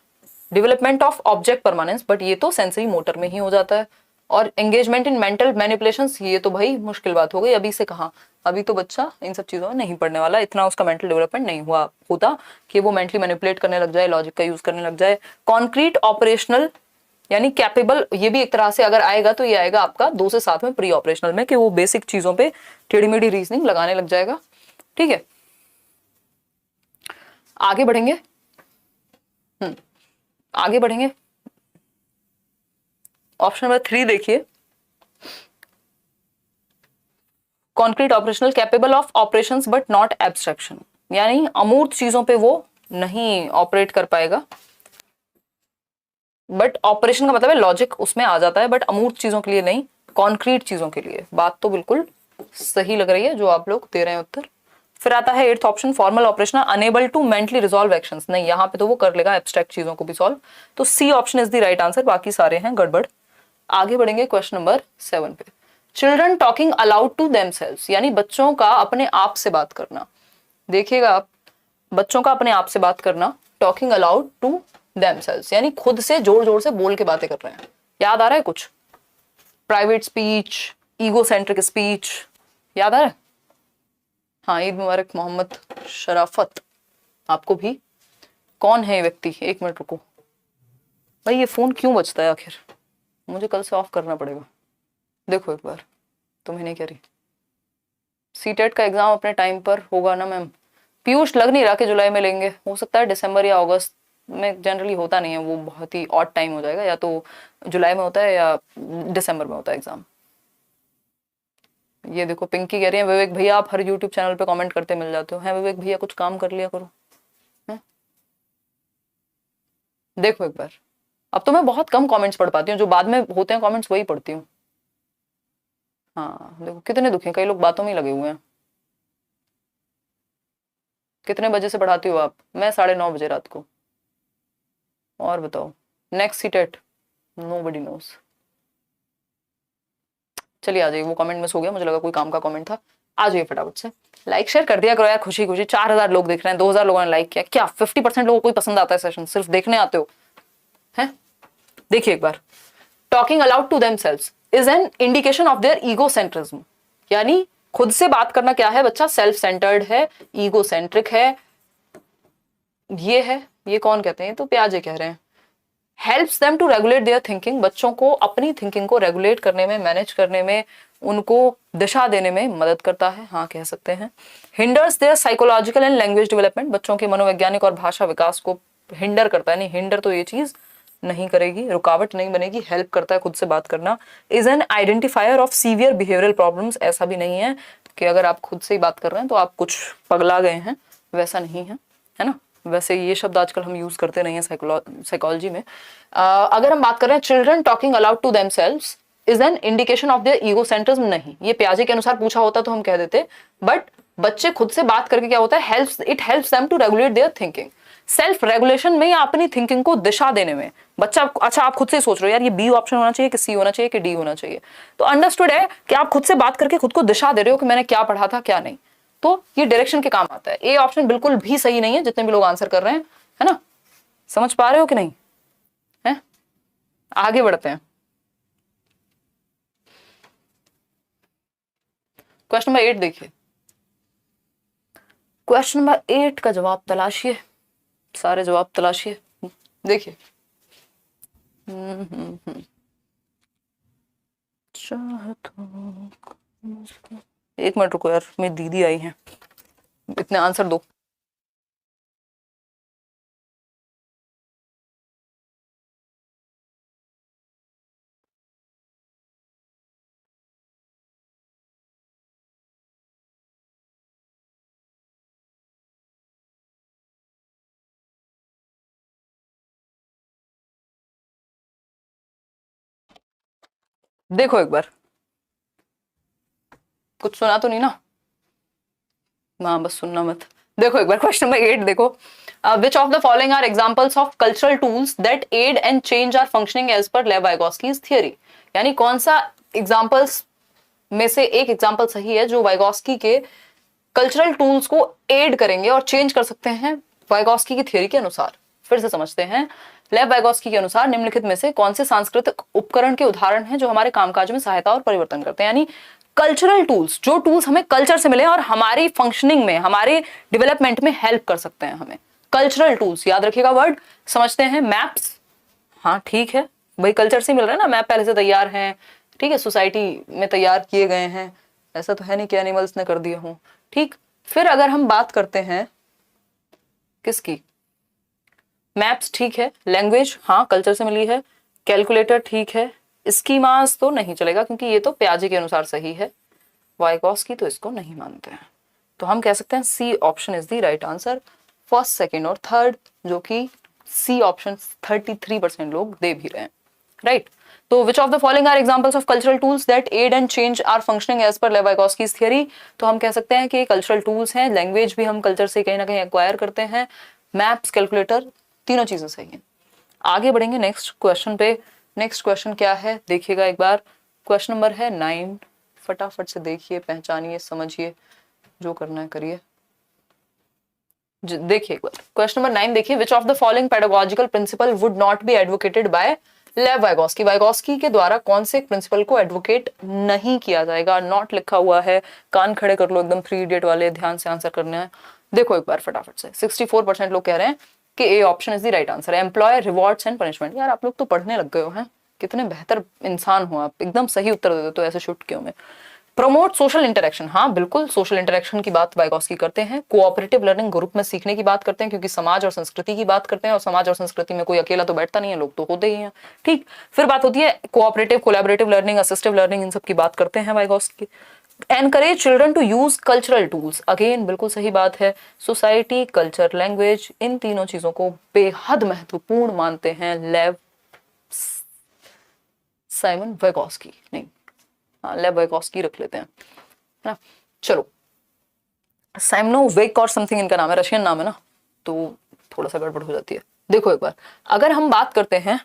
development of object permanence, but ये तो सेंसरी मोटर में ही हो जाता है। और एंगेजमेंट इन मेंटल मैनिपुलेशंस, ये तो भाई मुश्किल बात हो गई। अभी से कहाँ, अभी तो बच्चा इन सब चीजों में नहीं पढ़ने वाला, इतना उसका मेंटल डेवलपमेंट नहीं हुआ होता कि वो मेंटली मैनिपुलेट करने लग जाए, लॉजिक का यूज करने लग जाए। कॉन्क्रीट ऑपरेशनल यानी कैपेबल, ये भी एक तरह से अगर आएगा तो ये आएगा आपका 2 से 7 में प्री ऑपरेशनल में, कि वो बेसिक चीजों पे टेढ़ी मेढ़ी रीजनिंग लगाने लग जाएगा। ठीक है, आगे बढ़ेंगे। आगे बढ़ेंगे, ऑप्शन नंबर 3 देखिए। Concrete operational, capable of operations but not abstraction. यानी अमूर्त चीजों पे वो नहीं ऑपरेट कर पाएगा, बट ऑपरेशन का मतलब है लॉजिक उसमें आ जाता है, बट अमूर्त चीजों के लिए नहीं, कॉन्क्रीट चीजों के लिए। बात तो बिल्कुल सही लग रही है जो आप लोग दे रहे हैं उत्तर। फिर आता है 8th option, formal operation enable to mentally resolve actions. नहीं, यहाँ पे तो वो कर लेगा एब्स्ट्रैक्ट चीजों को भी सॉल्व, तो C option is the right answer, बाकी सारे हैं गड़बड़। आगे बढ़ेंगे क्वेश्चन नंबर 7 पे। Children talking aloud to themselves, यानी बच्चों का अपने आप से बात करना। देखिएगा आप, बच्चों का अपने आप से बात करना, टॉकिंग अलाउड टू देमसेल्व्स, यानी खुद से जोर जोर से बोल के बातें कर रहे हैं। याद आ रहा है कुछ? Private speech, ego centric speech, याद आ रहा है? हाँ, ईद मुबारक मोहम्मद शराफत, आपको भी। कौन है ये व्यक्ति? एक मिनट रुको भाई, ये फोन क्यों बजता है आखिर? मुझे कल से ऑफ करना पड़ेगा। देखो एक बार, तुम्हें नहीं कह रही। सीटेट का एग्जाम अपने टाइम पर होगा ना मैम? पीयूष, लग नहीं रहा कि जुलाई में लेंगे, हो सकता है दिसंबर या अगस्त में, जनरली होता नहीं है वो, बहुत ही ऑड टाइम हो जाएगा, या तो जुलाई में होता है या दिसंबर में होता है एग्जाम। ये देखो पिंकी कह रही है विवेक भैया आप हर यूट्यूब चैनल पे कमेंट करते मिल जाते हो। हैं विवेक भैया, कुछ काम कर लिया करो। है? देखो एक बार, अब तो मैं बहुत कम कमेंट्स पढ़ पाती हूँ, जो बाद में होते हैं कमेंट्स वही पढ़ती हूँ। हाँ देखो कितने दुखी, कई लोग बातों में लगे हुए हैं। कितने बजे से पढ़ाती हो आप? मैं 9:30 बजे रात को। और बताओ, नेक्स्ट सीटेट नोबडी नोज। चलिए आ जाइए, वो कमेंट मिस हो गया, मुझे लगा कोई काम का कमेंट था। आ जाइए फटाफट से, लाइक शेयर कर दिया करो यार, खुशी खुशी। 4000 लोग देख रहे हैं, 2000 लोगों ने लाइक किया, क्या 50% लोगों को पसंद आता है सेशन? सिर्फ देखने आते हो हैं? देखिए एक बार, talking aloud to themselves is an indication of their egocentrism, यानी खुद से बात करना क्या है बच्चा? सेल्फ सेंटर्ड है, ईगो सेंट्रिक है, ये है। ये कौन कहते हैं? तो प्याजे कह रहे हैं। Helps them to regulate their thinking, बच्चों को अपनी थिंकिंग को रेगुलेट करने में, मैनेज करने में, उनको दिशा देने में मदद करता है, हाँ कह सकते हैं। Hinders their psychological and language development, बच्चों के मनोवैज्ञानिक और भाषा विकास को हिंडर करता है, नहीं हिंडर तो ये चीज नहीं करेगी, रुकावट नहीं बनेगी, हेल्प करता है खुद से बात करना। Is an identifier of severe behavioural problems, ऐसा भी नहीं है कि अगर आप खुद से ही बात कर रहे हैं तो आप कुछ पगला गए हैं, वैसा नहीं है, है ना? वैसे ये शब्द आजकल हम यूज करते नहीं है साइकोलॉजी में। अगर हम बात कर रहे हैं children talking aloud to themselves is an indication of their egocentrism, नहीं, ये प्याजे के अनुसार पूछा होता तो हम कह देते, बट बच्चे खुद से बात करके क्या होता है? Helps, it helps them to regulate their thinking, self regulation में या अपनी थिंकिंग को दिशा देने में। बच्चा, अच्छा आप खुद से सोच रहे हो यार ये बी ऑप्शन होना चाहिए कि सी होना चाहिए कि डी होना चाहिए, तो अंडरस्टूड है कि आप खुद से बात करके खुद को दिशा दे रहे हो कि मैंने क्या पढ़ा था क्या नहीं, तो ये डायरेक्शन के काम आता है। ए ऑप्शन बिल्कुल भी सही नहीं है, जितने भी लोग आंसर कर रहे हैं, है ना? समझ पा रहे हो कि नहीं है? आगे बढ़ते हैं, क्वेश्चन नंबर 8 देखिए। क्वेश्चन नंबर 8 का जवाब तलाशिए, सारे जवाब तलाशिए। देखिए एक मिनट रुको यार, मेरी दीदी आई है, इतने आंसर दो। देखो एक बार, कुछ सुना तो नहीं ना? हाँ बस सुनना मत। देखो एक बार क्वेश्चन नंबर 8 देखो, which of the following are examples of cultural tools that aid and change our functioning as per Lev वाइगोस्कीज theory, यानी कौन सा एग्जांपल्स में से एक एग्जांपल सही है जो वाइगोस्की के कल्चरल टूल्स को एड करेंगे और चेंज कर सकते हैं वाइगोस्की की थ्योरी के अनुसार। फिर से समझते हैं, लेव वाइगोस्की के अनुसार निम्नलिखित में से कौन से सांस्कृतिक उपकरण के उदाहरण हैं जो हमारे कामकाज में सहायता और परिवर्तन करते हैं, यानी कल्चरल टूल्स, जो टूल्स हमें कल्चर से मिले और हमारी फंक्शनिंग में, हमारे डेवलपमेंट में हेल्प कर सकते हैं हमें। कल्चरल टूल्स याद रखिएगा वर्ड। समझते हैं, मैप्स, हाँ ठीक है भाई, कल्चर से मिल रहा है ना, मैप पहले से तैयार हैं, ठीक है, सोसाइटी में तैयार किए गए हैं, ऐसा तो है नहीं कि एनिमल्स ने कर दिए हों, ठीक। फिर अगर हम बात करते हैं किसकी, मैप्स ठीक है, लैंग्वेज हाँ कल्चर से मिली है, कैलकुलेटर ठीक है, स्कीमास तो नहीं चलेगा क्योंकि ये तो प्याजे के अनुसार सही है, वाइगोस्की तो इसको नहीं मानते हैं, तो हम कह सकते हैं C option is the right answer. First, second और थर्ड, जो कि सी ऑप्शन 33% लोग दे भी रहे हैं, राइट। तो which of the following are examples of cultural tools that aid and change our functioning as per Lev वाइगोस्कीज theory. तो हम कह सकते हैं कि कल्चरल टूल्स हैं, लैंग्वेज भी हम कल्चर से कहीं ना कहीं एक्वायर करते हैं, मैप्स, कैलकुलेटर, तीनों चीजें सही हैं। आगे बढ़ेंगे नेक्स्ट क्वेश्चन पे। नेक्स्ट क्वेश्चन क्या है देखिएगा एक बार, क्वेश्चन नंबर है 9। फटाफट से देखिए, पहचानिए, समझिए, जो करना है करिए। देखिए एक बार क्वेश्चन नंबर 9 देखिए, which of the following pedagogical principle would not be advocated by Lev Vygotsky. Vygotsky के द्वारा कौन से प्रिंसिपल को एडवोकेट नहीं किया जाएगा। नॉट लिखा हुआ है, कान खड़े कर लो एकदम, 3 इडियट वाले, ध्यान से आंसर करने हैं। देखो एक बार फटाफट से, 64% लोग कह रहे हैं कि A option is the right answer, employ rewards and punishment. यार आप लोग तो पढ़ने लग गए हो, हैं कितने बेहतर इंसान हो आप, एकदम सही उत्तर दे देते हो ऐसे चुटकियों में। प्रमोट सोशल इंटरेक्शन, हाँ बिल्कुल, सोशल इंटरेक्शन की बात वाइगोस्की करते हैं। कोऑपरेटिव लर्निंग, ग्रुप में सीखने की बात करते हैं, क्योंकि समाज और संस्कृति की बात करते हैं, और समाज और संस्कृति में कोई अकेला तो बैठता नहीं है, लोग तो होते ही हैं, ठीक। फिर बात होती है cooperative, collaborative learning, assistive learning, इन सब की बात करते हैं Vygotsky. Encourage children to use cultural tools, again बिल्कुल सही बात है। सोसाइटी, कल्चर, लैंग्वेज, इन तीनों चीजों को बेहद महत्वपूर्ण मानते हैं लेव साइमन वाइगोस्की, नहीं लेव वाइगोस्की रख लेते हैं, है ना। चलो, साइमनोविक और समथिंग इनका नाम है, रशियन नाम है ना, तो थोड़ा सा गड़बड़ हो जाती है। देखो एक बार, अगर हम बात करते हैं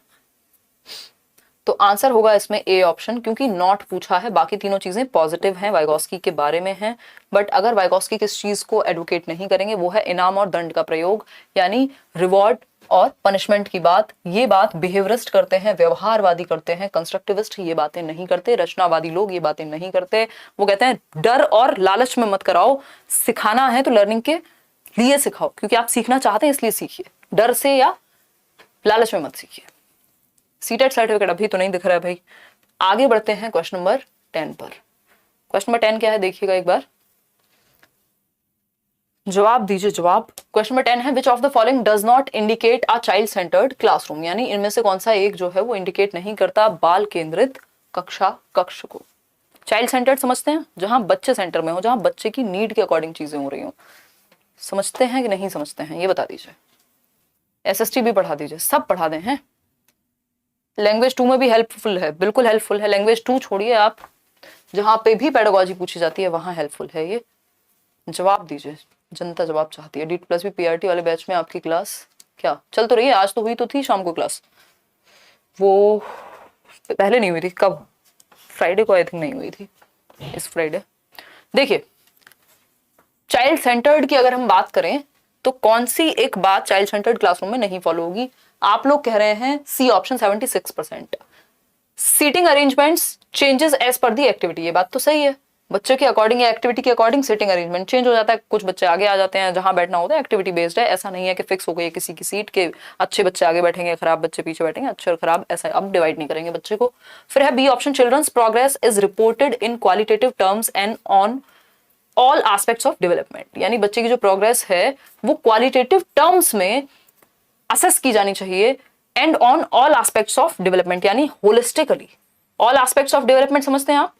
तो आंसर होगा इसमें ए ऑप्शन, क्योंकि नॉट पूछा है, बाकी तीनों चीजें पॉजिटिव हैं, वाइगोस्की के बारे में हैं। बट अगर वाइगोस्की किस चीज को एडवोकेट नहीं करेंगे, वो है इनाम और दंड का प्रयोग, यानी रिवॉर्ड और पनिशमेंट की बात। ये बात बिहेवियरिस्ट करते हैं, व्यवहारवादी करते हैं, कंस्ट्रक्टिविस्ट ये बातें नहीं करते, रचनावादी लोग ये बातें नहीं करते। वो कहते हैं डर और लालच में मत कराओ, सिखाना है तो लर्निंग के लिए सिखाओ, क्योंकि आप सीखना चाहते हैं इसलिए सीखिए, डर से या लालच में मत सीखिए। सीटेट सर्टिफिकेट अभी तो नहीं दिख रहा है भाई। आगे बढ़ते हैं क्वेश्चन नंबर 10 पर। क्वेश्चन नंबर 10 क्या है देखिएगा एक बार, जवाब दीजिए जवाब। क्वेश्चन नंबर 10 है, which of the following does not indicate a child centred classroom, यानी इनमें से कौन सा एक जो है वो इंडिकेट नहीं करता बाल केंद्रित कक्ष को। चाइल्ड सेंटर्ड समझते हैं, जहां बच्चे सेंटर में हो, जहां बच्चे की नीड के अकॉर्डिंग चीजें हो रही हो। समझते हैं कि नहीं समझते हैं, ये बता दीजिए। एसएसटी भी पढ़ा दीजिए, सब पढ़ा दें हैं। लैंग्वेज 2 में भी हेल्पफुल है, बिल्कुल हेल्पफुल है। लैंग्वेज 2 छोड़िए आप, जहां पे भी पेडागोजी पूछी जाती है वहां हेल्पफुल है ये। जवाब दीजिए, जनता जवाब चाहती है। DT+ भी PRT वाले बैच में आपकी क्लास क्या चल तो रही है? आज तो हुई तो थी शाम को क्लास, वो पहले नहीं हुई थी, कब? फ्राइडे को आई थिंक नहीं हुई थी, इस फ्राइडे। देखिए, चाइल्ड सेंटर्ड की अगर हम बात करें तो कौन सी एक बात चाइल्ड सेंटर्ड क्लासरूम में नहीं फॉलो होगी? आप लोग कह रहे हैं C option 76%। Seating arrangements changes as per the activity, ये बात तो सही है, बच्चों के अकॉर्डिंग या एक्टिविटी के अकॉर्डिंग सीटिंग अरेंजमेंट चेंज हो जाता है। कुछ बच्चे आगे आ जाते हैं, जहां बैठना होता है एक्टिविटी बेस्ड है, ऐसा नहीं है कि फिक्स हो गई है किसी की सीट के अच्छे बच्चे आगे बैठेंगे, खराब बच्चे पीछे बैठेंगे, अच्छे और खराब ऐसा अब डिवाइड नहीं करेंगे बच्चे को। फिर है B option, children's progress is reported in qualitative terms and on all aspects of development, यानी बच्चे की जो प्रोग्रेस है वो क्वालिटेटिव टर्म्स में असेस की जानी चाहिए, and on all aspects of development, यानी holistically. All aspects of development समझते हैं आप?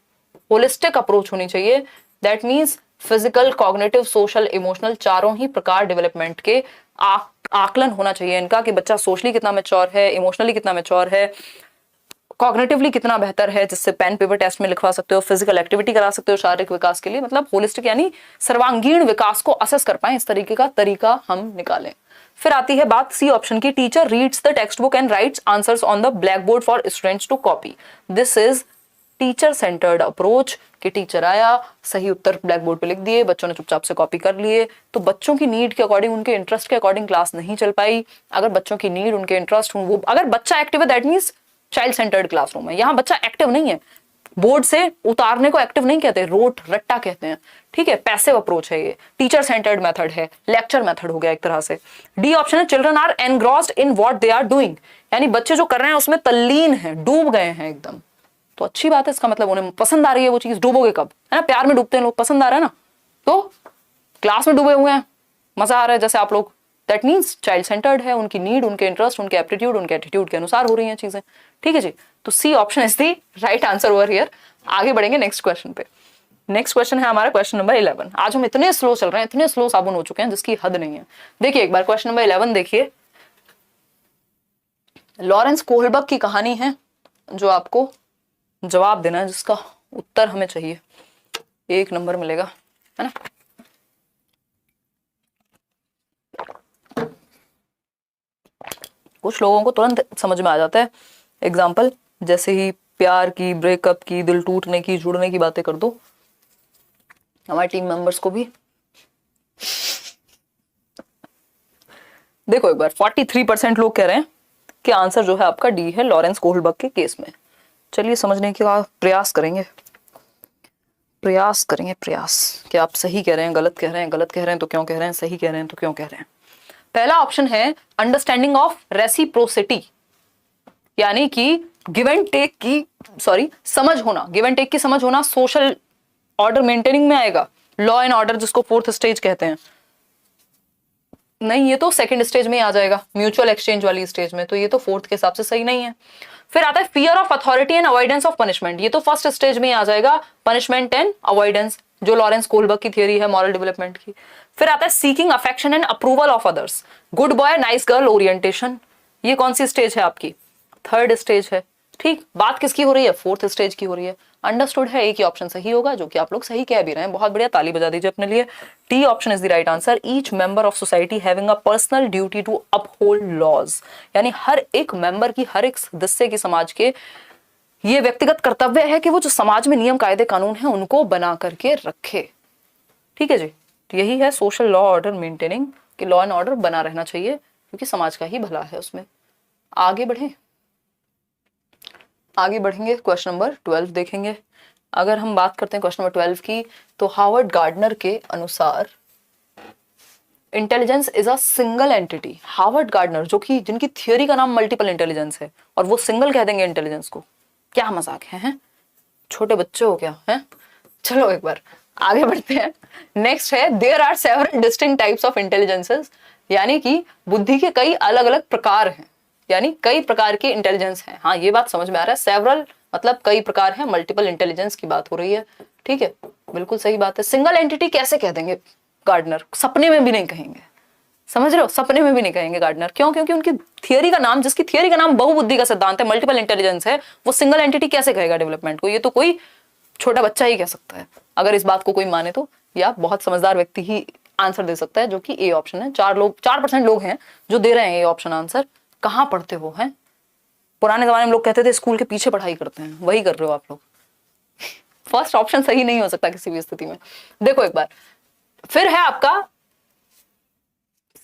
होलिस्टिक अप्रोच होनी चाहिए। That means physical, cognitive, social, emotional, चारों ही प्रकार डेवलपमेंट के आकलन होना चाहिए इनका, कि बच्चा सोशली कितना मैच्योर है, इमोशनली कितना मैच्योर है, कॉग्निटिवली कितना बेहतर है, जिससे पेन पेपर टेस्ट में लिखवा सकते हो, फिजिकल एक्टिविटी करा सकते हो शारीरिक विकास के लिए, मतलब होलिस्टिक यानी सर्वांगीण विकास को असेस कर पाए, इस तरीके का तरीका हम निकालें। फिर आती है बात सी ऑप्शन की, teacher reads the text book and writes answers on the black board for students to copy. This is teacher centred approach, कि टीचर आया, सही उत्तर ब्लैक बोर्ड पे लिख दिए, बच्चों ने चुपचाप से कॉपी कर लिए, तो बच्चों की नीड के अकॉर्डिंग, उनके इंटरेस्ट के अकॉर्डिंग क्लास नहीं चल पाई। अगर बच्चों की नीड, उनके इंटरेस्ट, वो अगर बच्चा एक्टिव है that means child centred classroom है। यहाँ बच्चा एक्टिव नहीं है, बोर्ड से उतारने को एक्टिव नहीं कहते, रोट रट्टा कहते हैं, ठीक है, पैसिव अप्रोच है ये, टीचर सेंटर्ड मेथड है, लेक्चर मेथड हो गया एक तरह से। डी ऑप्शन है, children are engrossed in what they are doing, यानी बच्चे जो कर रहे हैं उसमें तल्लीन है, डूब गए हैं एकदम, तो अच्छी बात है, इसका मतलब उन्हें पसंद आ रही है वो चीज। डूबोगे कब, है ना, प्यार में डूबते हैं लोग, पसंद आ रहा है ना, तो क्लास में डूबे हुए हैं, मजा आ रहा है जैसे आप लोग, दैट मीन्स चाइल्ड सेंटर्ड है, उनकी नीड, उनके इंटरेस्ट, उनके एप्टीट्यूड, उनके एटीट्यूड के अनुसार हो रही हैं चीजें, ठीक है जी। तो C option is the right answer over here. आगे बढ़ेंगे नेक्स्ट क्वेश्चन पे। नेक्स्ट क्वेश्चन है हमारा क्वेश्चन नंबर 11। आज हम इतने स्लो चल रहे हैं, इतने स्लो साबुन हो चुके हैं जिसकी हद नहीं है। देखिए एक बार क्वेश्चन नंबर 11 देखिए। लॉरेंस कोहलबर्ग की कहानी है जो आपको जवाब देना है, जिसका उत्तर हमें चाहिए। 1 नंबर मिलेगा, है ना। कुछ लोगों को तुरंत समझ में आ जाता है। एग्जाम्पल जैसे ही प्यार की, ब्रेकअप की, दिल टूटने की, जुड़ने की बातें कर दो, हमारे टीम मेंबर्स को भी। देखो एक बार 43% लोग कह रहे हैं कि आंसर जो है आपका डी है लॉरेंस कोहलबर्ग के केस में। चलिए समझने का प्रयास करेंगे, प्रयास कि आप सही कह रहे हैं, गलत कह रहे हैं, गलत कह रहे हैं तो क्यों कह रहे हैं, सही कह रहे हैं तो क्यों कह रहे हैं। पहला ऑप्शन है अंडरस्टैंडिंग ऑफ रेसिप्रोसिटी, यानी कि गिव एंड टेक की, समझ होना, गिव एंड टेक की समझ होना सोशल ऑर्डर मेंटेनिंग में आएगा। लॉ एंड ऑर्डर जिसको 4th स्टेज कहते हैं, नहीं ये तो 2nd स्टेज में आ जाएगा, म्यूचुअल एक्सचेंज वाली स्टेज में, तो ये तो 4th के हिसाब से सही नहीं है। फिर आता है fear of authority and avoidance of punishment, ये तो 1st स्टेज में आ जाएगा, पनिशमेंट एंड अवॉइडेंस, जो लॉरेंस कोहलबर्ग की थियरी है मॉरल डेवलपमेंट की। फिर आता है seeking affection and approval of others, good boy nice girl orientation, ये कौन सी स्टेज है आपकी, 3rd स्टेज है। ठीक, बात किसकी हो रही है, 4th स्टेज की हो रही है। अंडरस्टूड है, एक ही ऑप्शन सही होगा, जो कि आप लोग सही कह भी रहे हैं, बहुत बढ़िया, ताली बजा दीजिए अपने लिए। T option is the right answer. Each member of society having a personal duty to uphold laws, यानी हर एक मेंबर की, हर एक सदस्य की समाज के ये व्यक्तिगत कर्तव्य है कि वो जो समाज में नियम कायदे कानून है उनको बना करके रखे। ठीक है जी, यही है सोशल लॉ ऑर्डर मेंटेनिंग, कि लॉ एंड ऑर्डर बना रहना चाहिए क्योंकि समाज का ही भला है उसमें। आगे बढ़ेंगे, क्वेश्चन नंबर 12 देखेंगे। अगर हम बात करते हैं क्वेश्चन नंबर 12 की, तो हार्वर्ड गार्डनर के अनुसार intelligence is a single entity. Harvard gardener जो कि जिनकी थियोरी का नाम मल्टीपल इंटेलिजेंस है, और वो सिंगल कह देंगे इंटेलिजेंस को, क्या मजाक है? छोटे बच्चे हो क्या है? चलो एक बार आगे बढ़ते हैं। नेक्स्ट है there are several distinct types of intelligences, यानी कि बुद्धि के कई अलग अलग प्रकार हैं, यानी कई प्रकार की इंटेलिजेंस है। हाँ ये बात समझ में आ रहा है, सेवरल मतलब कई प्रकार है, मल्टीपल इंटेलिजेंस की बात हो रही है। ठीक है, बिल्कुल सही बात है। सिंगल एंटिटी कैसे कह देंगे गार्डनर, सपने में भी नहीं कहेंगे, समझ रहे हो, सपने में भी नहीं कहेंगे गार्डनर। क्यों? क्योंकि उनकी थियरी का नाम, जिसकी थियरी का नाम बहुबुद्धि का सिद्धांत है, मल्टीपल इंटेलिजेंस है, वो सिंगल एंटिटी कैसे कहेगा डेवलपमेंट को? ये तो कोई छोटा बच्चा ही कह सकता है, अगर इस बात को कोई माने तो, या बहुत समझदार व्यक्ति ही आंसर दे सकता है, जो कि ए ऑप्शन है। 4% लोग हैं जो दे रहे हैं ए ऑप्शन आंसर। कहाँ पढ़ते हो हैं? पुराने जमाने में लोग कहते थे स्कूल के पीछे पढ़ाई करते हैं, वही कर रहे हो आप लोग। फर्स्ट ऑप्शन सही नहीं हो सकता किसी भी स्थिति में। देखो एक बार फिर है आपका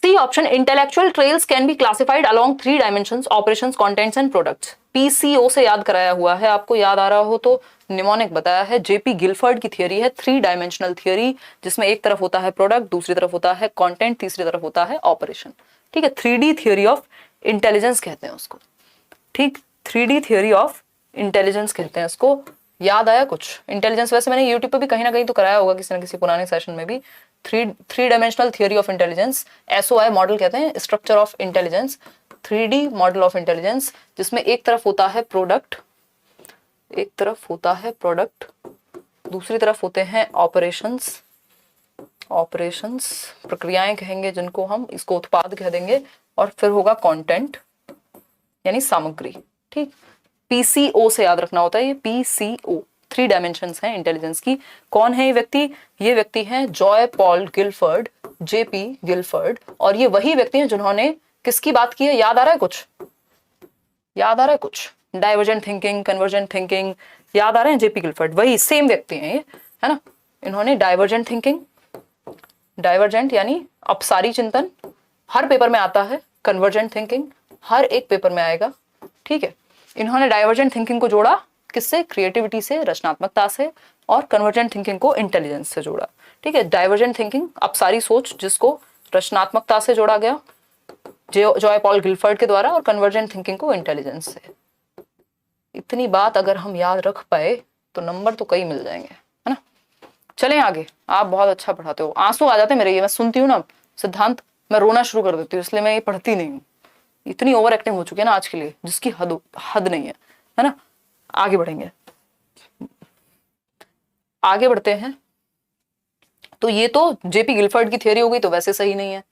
C option, intellectual traits can be classified along 3 dimensions, operations, contents and products. PCO से याद कराया हुआ है, आपको याद आ रहा हो तो निमोनिक बताया है। जेपी गिलफर्ड की थियरी है 3 डायमेंशनल थियरी, जिसमें एक तरफ होता है प्रोडक्ट, दूसरी तरफ होता है कंटेंट, तीसरी तरफ होता है ऑपरेशन। ठीक है, 3D थियरी ऑफ इंटेलिजेंस कहते हैं उसको। ठीक, 3D थियरी ऑफ इंटेलिजेंस कहते हैं इसको। याद आया कुछ? इंटेलिजेंस वैसे मैंने यूट्यूब पे भी कहीं ना कहीं तो कराया होगा, किसी ना किसी पुराने सेशन में भी। Three dimensional theory of intelligence, SOI model कहते हैं, structure of intelligence, 3D model of intelligence, जिसमें एक तरफ होता है प्रोडक्ट, दूसरी तरफ होते हैं ऑपरेशंस, प्रक्रियाएं कहेंगे जिनको हम, इसको उत्पाद कह देंगे, और फिर होगा कंटेंट यानी सामग्री। ठीक, PCO से याद रखना होता है, ये PCO 3 डायमेंशंस हैं इंटेलिजेंस की। कौन है ये व्यक्ति? ये व्यक्ति हैं Joy Paul Gilford, JP Gilford, और ये वही व्यक्ति हैं जिन्होंने किसकी बात की है? याद आ रहा है कुछ? डाइवर्जेंट थिंकिंग, कन्वर्जेंट थिंकिंग, याद आ रहे हैं? JP गिलफर्ड वही सेम व्यक्ति हैं ये, है ना। इन्होंने डाइवर्जेंट थिंकिंग, डाइवर्जेंट यानी अपसारी चिंतन हर पेपर में आता है, कन्वर्जेंट थिंकिंग हर एक पेपर में आएगा। ठीक है, इन्होंने डाइवर्जेंट थिंकिंग को जोड़ा किससे? क्रिएटिविटी से, रचनात्मकता से, और कन्वर्जेंट थिंकिंग को इंटेलिजेंस से जोड़ा। ठीक है, डाइवर्जेंट थिंकिंग अपसारी सोच, जिसको रचनात्मकता से जोड़ा गया जॉय पॉल गिलफर्ड के द्वारा, और कन्वर्जेंट थिंकिंग को इंटेलिजेंस से। इतनी बात अगर हम याद रख पाए तो नंबर तो कई मिल जाएंगे, है ना। चलें आगे, आप बहुत अच्छा पढ़ाते हो, आंसू आ जाते मेरे, ये मैं सुनती हूँ ना सिद्धांत, मैं रोना शुरू कर देती हूँ, इसलिए मैं ये पढ़ती नहीं हूँ। इतनी ओवर एक्टिंग हो चुकी है ना आज के लिए, जिसकी हद नहीं है ना। आगे बढ़ेंगे। आगे बढ़ते हैं। तो ये तो जेपी गिलफर्ड की थियरी हो गई, तो वैसे सही नहीं है।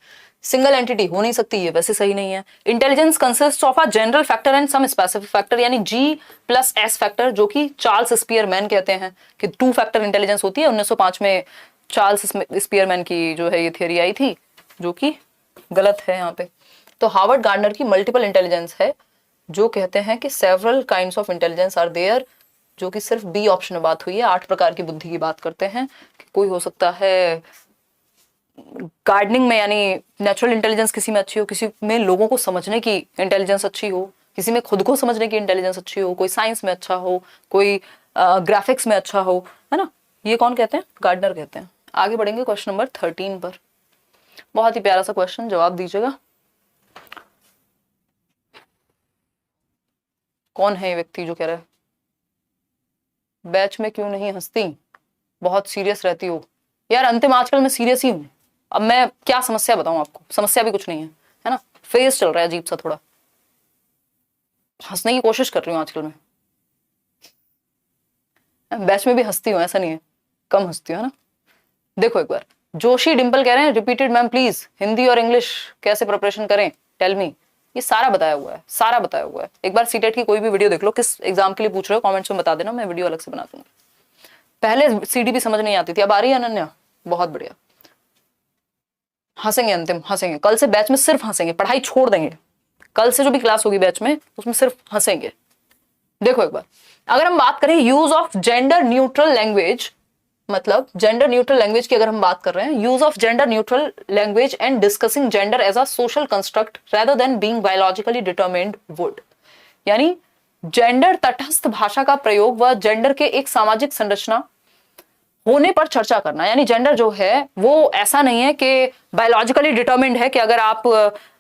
सिंगल एंटिटी हो नहीं सकती, ये वैसे सही नहीं है। Intelligence consist of a general factor and some specific factor, यानी G+S फैक्टर, जो कि चार्ल्स स्पीयरमैन कहते हैं कि 2 फैक्टर इंटेलिजेंस होती है। 1905 में चार्ल्स स्पीयरमैन की जो है ये थियरी आई थी, जो कि गलत है यहाँ पे। तो हार्वर्ड गार्डनर की मल्टीपल इंटेलिजेंस है, जो कहते हैं कि several kinds of intelligence are there, जो कि सिर्फ बी ऑप्शन में बात हुई है। 8 प्रकार की बुद्धि की बात करते हैं कि कोई हो सकता है गार्डनिंग में, यानी नेचुरल इंटेलिजेंस किसी में अच्छी हो, किसी में लोगों को समझने की इंटेलिजेंस अच्छी हो, किसी में खुद को समझने की इंटेलिजेंस अच्छी हो, कोई साइंस में अच्छा हो, कोई ग्राफिक्स में अच्छा हो, है ना। ये कौन कहते हैं? गार्डनर कहते हैं। आगे बढ़ेंगे क्वेश्चन नंबर 13 पर। बहुत ही प्यारा सा क्वेश्चन, जवाब दीजिएगा। कौन है ये व्यक्ति जो कह रहा है बैच में क्यों नहीं हंसती, बहुत सीरियस रहती हो? यार अंतिम आजकल मैं सीरियस ही हूं। अब मैं क्या समस्या बताऊं आपको? समस्या भी कुछ नहीं है ना। फेस चल रहा है अजीब सा, थोड़ा हंसने की कोशिश कर रही हूँ आजकल मैं। बैच में भी हंसती हूँ, ऐसा नहीं है, कम हंसती हूँ, है ना। देखो एक बार, जोशी डिंपल कह रहे हैं रिपीटेड मैम प्लीज, हिंदी और इंग्लिश कैसे प्रिपरेशन करें, टेल मी। ये सारा बताया हुआ है, सारा बताया हुआ है। एक बार सीटेट की कोई भी वीडियो देख लो, किस एग्जाम के लिए पूछ रहे हो कमेंट्स में बता देना, मैं वीडियो अलग से बना दूंगी। पहले सीडी भी समझ नहीं आती थी, अब आ रही है अनन्या, बहुत बढ़िया। हंसेंगे अंतिम, हंसेंगे। कल से बैच में सिर्फ हंसेंगे, पढ़ाई छोड़ देंगे। कल से जो भी क्लास होगी बैच में, उसमें सिर्फ हंसेंगे। देखो एक बार, अगर हम बात करें use of gender neutral language, मतलब जेंडर न्यूट्रल लैंग्वेज की अगर हम बात कर रहे हैं, use of gender neutral language and discussing gender as a social construct rather than being biologically determined would, यानी जेंडर तटस्थ भाषा का प्रयोग व जेंडर के एक सामाजिक संरचना होने पर चर्चा करना। यानी जेंडर जो है वो ऐसा नहीं है कि बायोलॉजिकली डिटरमिन्ड है कि अगर आप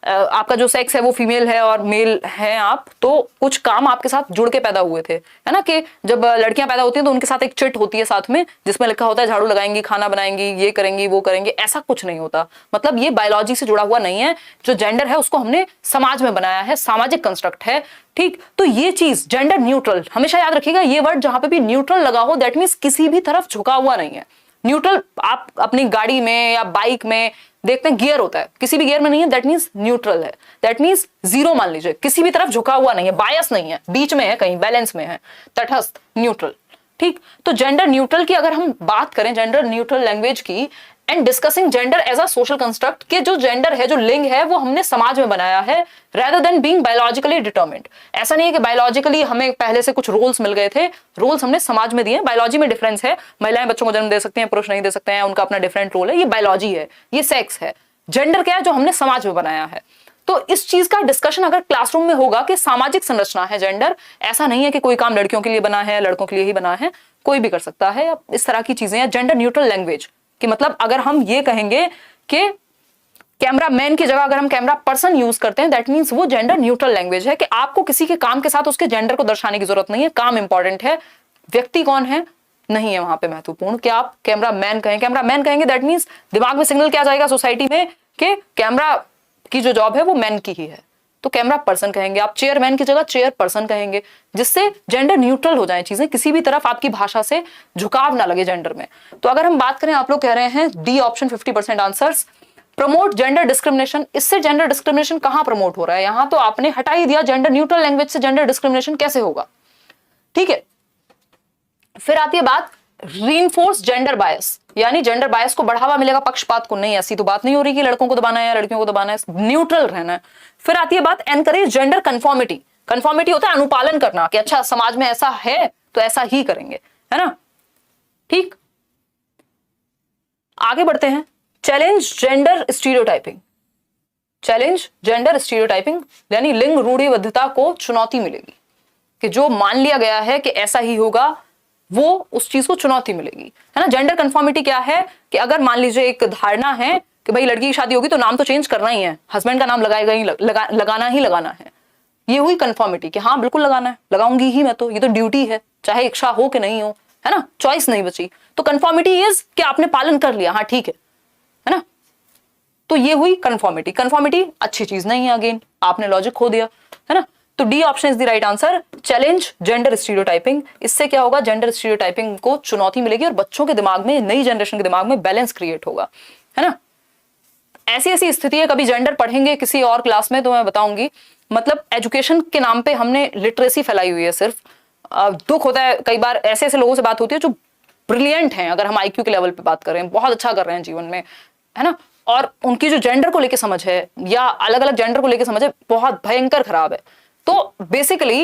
आपका जो सेक्स है वो फीमेल है और मेल है आप, तो कुछ काम आपके साथ जुड़ के पैदा हुए थे, है ना। कि जब लड़कियां पैदा होती हैं तो उनके साथ एक चिट होती है साथ में, जिसमें लिखा होता है झाड़ू लगाएंगी, खाना बनाएंगी, ये करेंगी, वो करेंगे। ऐसा कुछ नहीं होता, मतलब ये बायोलॉजी से जुड़ा हुआ नहीं है। जो जेंडर है उसको हमने समाज में बनाया है, सामाजिक कंस्ट्रक्ट है, ठीक। तो ये चीज जेंडर न्यूट्रल, हमेशा याद रखिएगा ये वर्ड, जहां पे भी न्यूट्रल लगा हो दैट मीन्स किसी भी तरफ झुका हुआ नहीं है। न्यूट्रल आप अपनी गाड़ी में या बाइक में देखते हैं गियर होता है, किसी भी गियर में नहीं है, दैट मीन्स न्यूट्रल है, दैट मीन्स जीरो मान लीजिए, किसी भी तरफ झुका हुआ नहीं है, बायस नहीं है, बीच में है, कहीं बैलेंस में है, तटस्थ, न्यूट्रल, ठीक। तो जेंडर न्यूट्रल की अगर हम बात करें, जेंडर न्यूट्रल लैंग्वेज की, and discussing gender as a social construct, के जो जेंडर है, जो लिंग है, वो हमने समाज में बनाया है rather than being biologically determined. ऐसा नहीं है कि बायोलॉजिकली हमें पहले से कुछ रोल्स मिल गए थे, रोल्स हमने समाज में दिए। बायोलॉजी में डिफरेंस है, महिलाएं बच्चों को जन्म दे सकती हैं, पुरुष नहीं दे सकते हैं, उनका अपना डिफरेंट रोल है, ये बायोलॉजी है, ये सेक्स है। जेंडर क्या है? जो हमने समाज में बनाया है। तो इस चीज का डिस्कशन अगर क्लासरूम में होगा कि सामाजिक संरचना है जेंडर, ऐसा नहीं है कि कोई काम लड़कियों के लिए बना है, लड़कों के लिए ही बना है, कोई भी कर सकता है, इस तरह की चीजें हैं। जेंडर न्यूट्रल लैंग्वेज कि मतलब अगर हम ये कहेंगे कि कैमरा मैन की जगह अगर हम कैमरा पर्सन यूज करते हैं, दैट मींस वो जेंडर न्यूट्रल लैंग्वेज है कि आपको किसी के काम के साथ उसके जेंडर को दर्शाने की जरूरत नहीं है। काम इंपॉर्टेंट है, व्यक्ति कौन है नहीं है वहां पे महत्वपूर्ण। कि आप कैमरा मैन कहें, कैमरा मैन कहेंगे दैट मींस दिमाग में सिग्नल क्या जाएगा सोसाइटी में कि कैमरा की जो जॉब है वो मैन की ही है, तो कैमरा पर्सन कहेंगे। आप चेयरमैन की जगह चेयर पर्सन कहेंगे, जिससे जेंडर न्यूट्रल हो जाए चीजें, किसी भी तरफ आपकी भाषा से झुकाव ना लगे जेंडर में। तो अगर हम बात करें, आप लोग कह रहे हैं D option 50% answers, promote gender discrimination. इससे जेंडर डिस्क्रिमिनेशन कहां प्रमोट हो रहा है? यहां तो आपने हटा ही दिया, जेंडर न्यूट्रल लैंग्वेज से जेंडर डिस्क्रिमिनेशन कैसे होगा, ठीक है। फिर आती है बात रीइंफोर्स जेंडर बायस, यानी जेंडर बायस को बढ़ावा मिलेगा, पक्षपात को नहीं। ऐसी तो बात नहीं हो रही कि लड़कों को दबाना है या लड़कियों को दबाना है, न्यूट्रल रहना है। फिर आती है बात एनकरेज जेंडर कंफॉर्मिटी। कंफॉर्मिटी होता है अनुपालन करना, कि अच्छा समाज में ऐसा है तो ऐसा ही करेंगे, है ना, ठीक। आगे बढ़ते हैं, challenge gender stereotyping. Challenge gender stereotyping यानी लिंग रूढ़िबद्धता को चुनौती मिलेगी, कि जो मान लिया गया है कि ऐसा ही होगा, वो उस चीज को चुनौती मिलेगी, है ना। जेंडर कंफॉर्मिटी क्या है? कि अगर मान लीजिए एक धारणा है कि भाई लड़की की शादी होगी तो नाम तो चेंज करना ही है, हस्बैंड का नाम लगाएगा ही, लगाना ही लगाना है, ये हुई कंफॉर्मिटी कि हाँ बिल्कुल लगाना है, लगाऊंगी ही मैं, तो ये तो ड्यूटी है, चाहे इच्छा हो कि नहीं हो, है ना, चॉइस नहीं बची। तो कंफॉर्मिटी इज कि आपने पालन कर लिया, हाँ ठीक है ना। तो ये हुई कंफॉर्मिटी। कंफॉर्मिटी अच्छी चीज नहीं है, अगेन आपने लॉजिक खो दिया, है ना। तो D option is the right answer, challenge gender stereotyping. इससे क्या होगा, जेंडर स्टीरियोटाइपिंग को चुनौती मिलेगी और बच्चों के दिमाग में, नई जनरेशन के दिमाग में बैलेंस क्रिएट होगा, है ना। ऐसी ऐसी स्थिति है, कभी जेंडर पढ़ेंगे किसी और क्लास में तो मैं बताऊंगी। मतलब एजुकेशन के नाम पे हमने लिटरेसी फैलाई हुई है सिर्फ। दुख होता है कई बार, ऐसे ऐसे लोगों से बात होती है जो ब्रिलियंट हैं, अगर हम आईक्यू के लेवल पे बात कर रहे हैं, बहुत अच्छा कर रहे हैं जीवन में, है ना, और उनकी जो जेंडर को लेके समझ है या अलग अलग जेंडर को लेके समझ है बहुत भयंकर खराब है। तो बेसिकली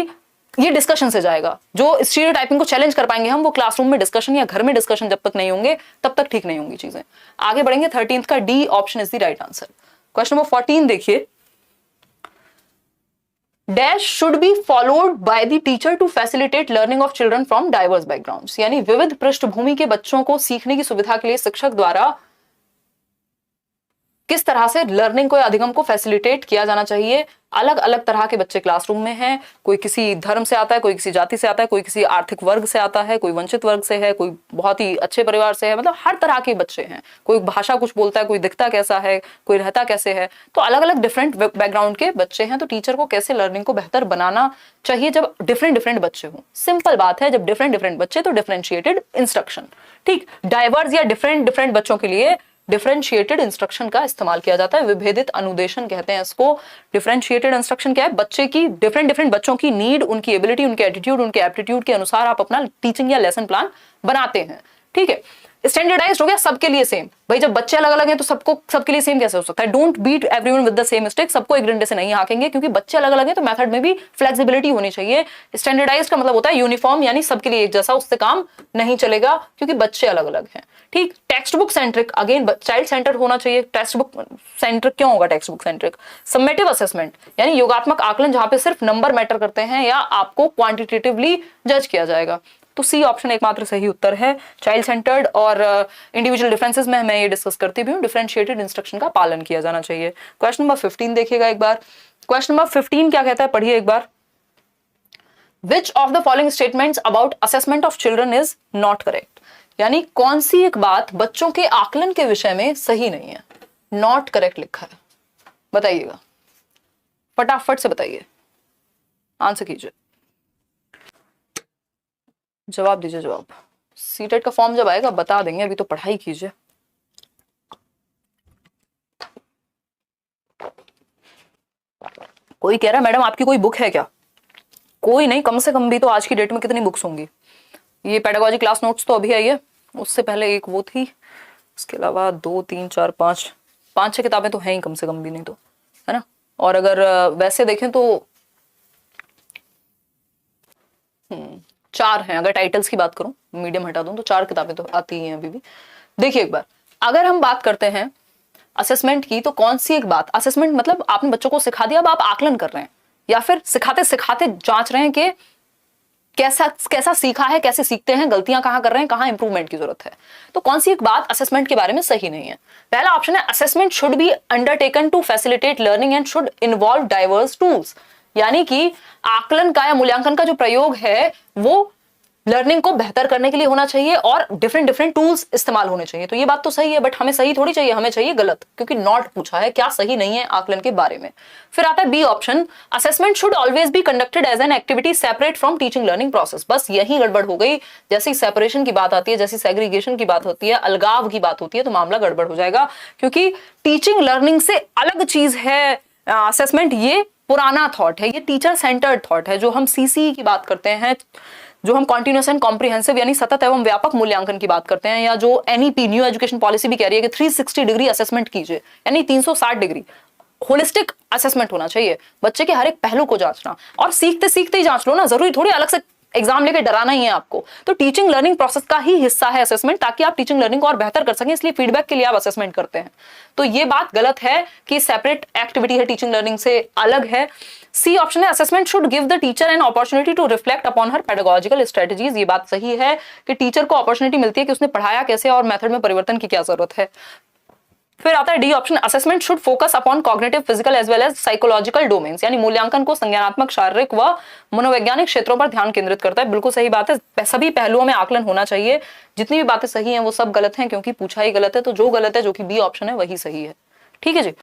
ये डिस्कशन से जाएगा। जो स्टीरियोटाइपिंग को चैलेंज कर पाएंगे हम, वो क्लासरूम में डिस्कशन या घर में डिस्कशन जब तक नहीं होंगे तब तक ठीक नहीं होंगी चीजें। आगे बढ़ेंगे, 13th का D option is the right answer. Question number 14 देखिए, dash should be followed by the teacher to facilitate learning of children from diverse backgrounds, यानी विविध पृष्ठभूमि के बच्चों को सीखने की सुविधा के लिए शिक्षक द्वारा किस तरह से लर्निंग को या अधिगम को फैसिलिटेट किया जाना चाहिए। अलग अलग तरह के बच्चे क्लासरूम में हैं, कोई किसी धर्म से आता है, कोई किसी जाति से आता है, कोई किसी आर्थिक वर्ग से आता है, कोई वंचित वर्ग से है, कोई बहुत ही अच्छे परिवार से है, मतलब हर तरह के बच्चे हैं। कोई भाषा कुछ बोलता है, कोई दिखता कैसा है, कोई रहता कैसे है, तो अलग अलग डिफरेंट बैकग्राउंड के बच्चे हैं। तो टीचर को कैसे लर्निंग को बेहतर बनाना चाहिए जब डिफरेंट डिफरेंट बच्चे हों। सिंपल बात है, जब डिफरेंट डिफरेंट बच्चे तो डिफरेंशिएटेड इंस्ट्रक्शन, ठीक। डाइवर्स या डिफरेंट डिफरेंट बच्चों के लिए डिफरेंशिएटेड इंस्ट्रक्शन का इस्तेमाल किया जाता है, विभेदित अनुदेशन कहते हैं इसको। डिफरेंशिएटेड इंस्ट्रक्शन क्या है, बच्चे की डिफरेंट डिफरेंट बच्चों की नीड, उनकी एबिलिटी, उनके एटीट्यूड, उनके एप्टीट्यूड के अनुसार आप अपना टीचिंग या लेसन प्लान बनाते हैं, ठीक है। स्टैंडर्डाइज्ड हो गया, सबके लिए सेम। भाई जब बच्चे अलग अलग हैं तो सबको सबके लिए सेम कैसे हो सकता है। Don't beat everyone with the same stick, सबको एक डंडे से नहीं हाकेंगे, क्योंकि बच्चे अलग अलग हैं तो मेथड में भी फ्लेक्सिबिलिटी होनी चाहिए। स्टैंडर्डाइज्ड का मतलब होता है यूनिफॉर्म, यानी सबके लिए एक जैसा, उससे काम नहीं चलेगा क्योंकि बच्चे अलग अलग हैं, ठीक। Text book centric, again child centre होना चाहिए। टेक्स्ट बुक सेंट्रिक क्यों होगा text book centric? Summative assessment, यानी योगात्मक आकलन जहां पे सिर्फ नंबर मैटर करते हैं या आपको क्वांटिटेटिवली जज किया जाएगा। तो सी ऑप्शन एकमात्र सही उत्तर है। चाइल्ड सेंटर्ड और इंडिविजुअल डिफरेंसेस में मैं ये डिस्कस करती भी हूँ, डिफरेंशिएटेड इंस्ट्रक्शन का पालन किया जाना चाहिए। क्वेश्चन नंबर 15 देखिएगा एक बार। क्वेश्चन नंबर 15 क्या कहता है, पढ़िए एक बार। Which of the following statements about assessment of children is not correct, यानी कौन सी एक बात बच्चों के आकलन के विषय में सही नहीं है, नॉट करेक्ट लिखा है, बताइएगा, फटाफट से बताइए, आंसर कीजिए, जवाब दीजिए जवाब। सीटेट का फॉर्म जब आएगा बता देंगे, अभी तो पढ़ाई कीजिए। कोई कह रहा है मैडम आपकी कोई बुक है क्या? कोई नहीं, कम से कम भी तो आज की डेट में कितनी बुक्स होंगी। ये पेडागोजी क्लास नोट्स तो अभी आई है, उससे पहले एक वो थी, उसके अलावा 2 3 4 5 6 किताबें तो हैं ही कम से कम भी, नहीं तो, है ना। और अगर वैसे देखें तो 4 हैं, अगर टाइटल्स की बात करूं, मीडियम हटा दूं तो 4 किताबें तो आती ही हैं अभी भी। देखिए एक बार, अगर हम बात करते हैं असेसमेंट की, तो कौन सी एक बात, असेसमेंट मतलब आपने बच्चों को सिखा दिया, अब आप आकलन कर रहे हैं या फिर सिखाते सिखाते जांच रहे हैं कि कैसा सीखा है, कैसे सीखते हैं, गलतियां कहां कर रहे हैं, कहां इंप्रूवमेंट की जरूरत है। तो कौन सी एक बात असेसमेंट के बारे में सही नहीं है? पहला ऑप्शन है, assessment should be undertaken to facilitate learning and should involve diverse tools, यानी कि आकलन का या मूल्यांकन का जो प्रयोग है वो लर्निंग को बेहतर करने के लिए होना चाहिए और डिफरेंट डिफरेंट टूल्स इस्तेमाल होने चाहिए। तो ये बात तो सही है, बट हमें सही थोड़ी चाहिए, हमें चाहिए गलत, क्योंकि नॉट पूछा है, क्या सही नहीं है आकलन के बारे में। फिर आता है B option, assessment should always be conducted as an activity separate from teaching learning process. बस यही गड़बड़ हो गई, जैसे सेपरेशन की बात आती है, जैसे सेग्रीगेशन की बात होती है, अलगाव की बात होती है, तो मामला गड़बड़ हो जाएगा, क्योंकि टीचिंग लर्निंग से अलग चीज है असेसमेंट। ये पुराना थॉट है, ये टीचर सेंटर्ड थॉट है। जो हम सीसी की बात करते हैं, जो हम कॉन्टिन्यूअस एंड कॉम्प्रिहेंसिव यानी सतत एवं व्यापक मूल्यांकन की बात करते हैं, या जो एनईपी न्यू एजुकेशन पॉलिसी भी कह रही है कि 360 डिग्री असेसमेंट कीजिए, यानी 360 डिग्री होलिस्टिक असेसमेंट होना चाहिए, बच्चे के हर एक पहलू को जांचना, और सीखते सीखते ही जांच लो ना, जरूरी थोड़ी अलग से एग्जाम लेके डराना ही है आपको। तो टीचिंग लर्निंग प्रोसेस का ही हिस्सा है असेसमेंट, ताकि आप टीचिंग लर्निंग को और बेहतर कर सकें, इसलिए फीडबैक के लिए आप असेसमेंट करते हैं। तो ये बात गलत है कि सेपरेट एक्टिविटी है, टीचिंग लर्निंग से अलग है। सी ऑप्शन है, assessment should give the teacher an opportunity to reflect upon her pedagogical strategies. ये बात सही है कि टीचर को अपॉर्चुनिटी मिलती है कि उसने पढ़ाया कैसे और मेथड में परिवर्तन की क्या जरूरत है। फिर आता है D option, assessment should focus upon cognitive, physical as well as psychological domains, यानी मूल्यांकन को संज्ञानात्मक, शारीरिक व मनोवैज्ञानिक क्षेत्रों पर ध्यान केंद्रित करता है। बिल्कुल सही बात है, सभी पहलुओं में आकलन होना चाहिए। जितनी भी बातें सही हैं वो सब गलत हैं, क्योंकि पूछा ही गलत है, तो जो गलत है, जो कि बी ऑप्शन है, वही सही है। ठीक है जी।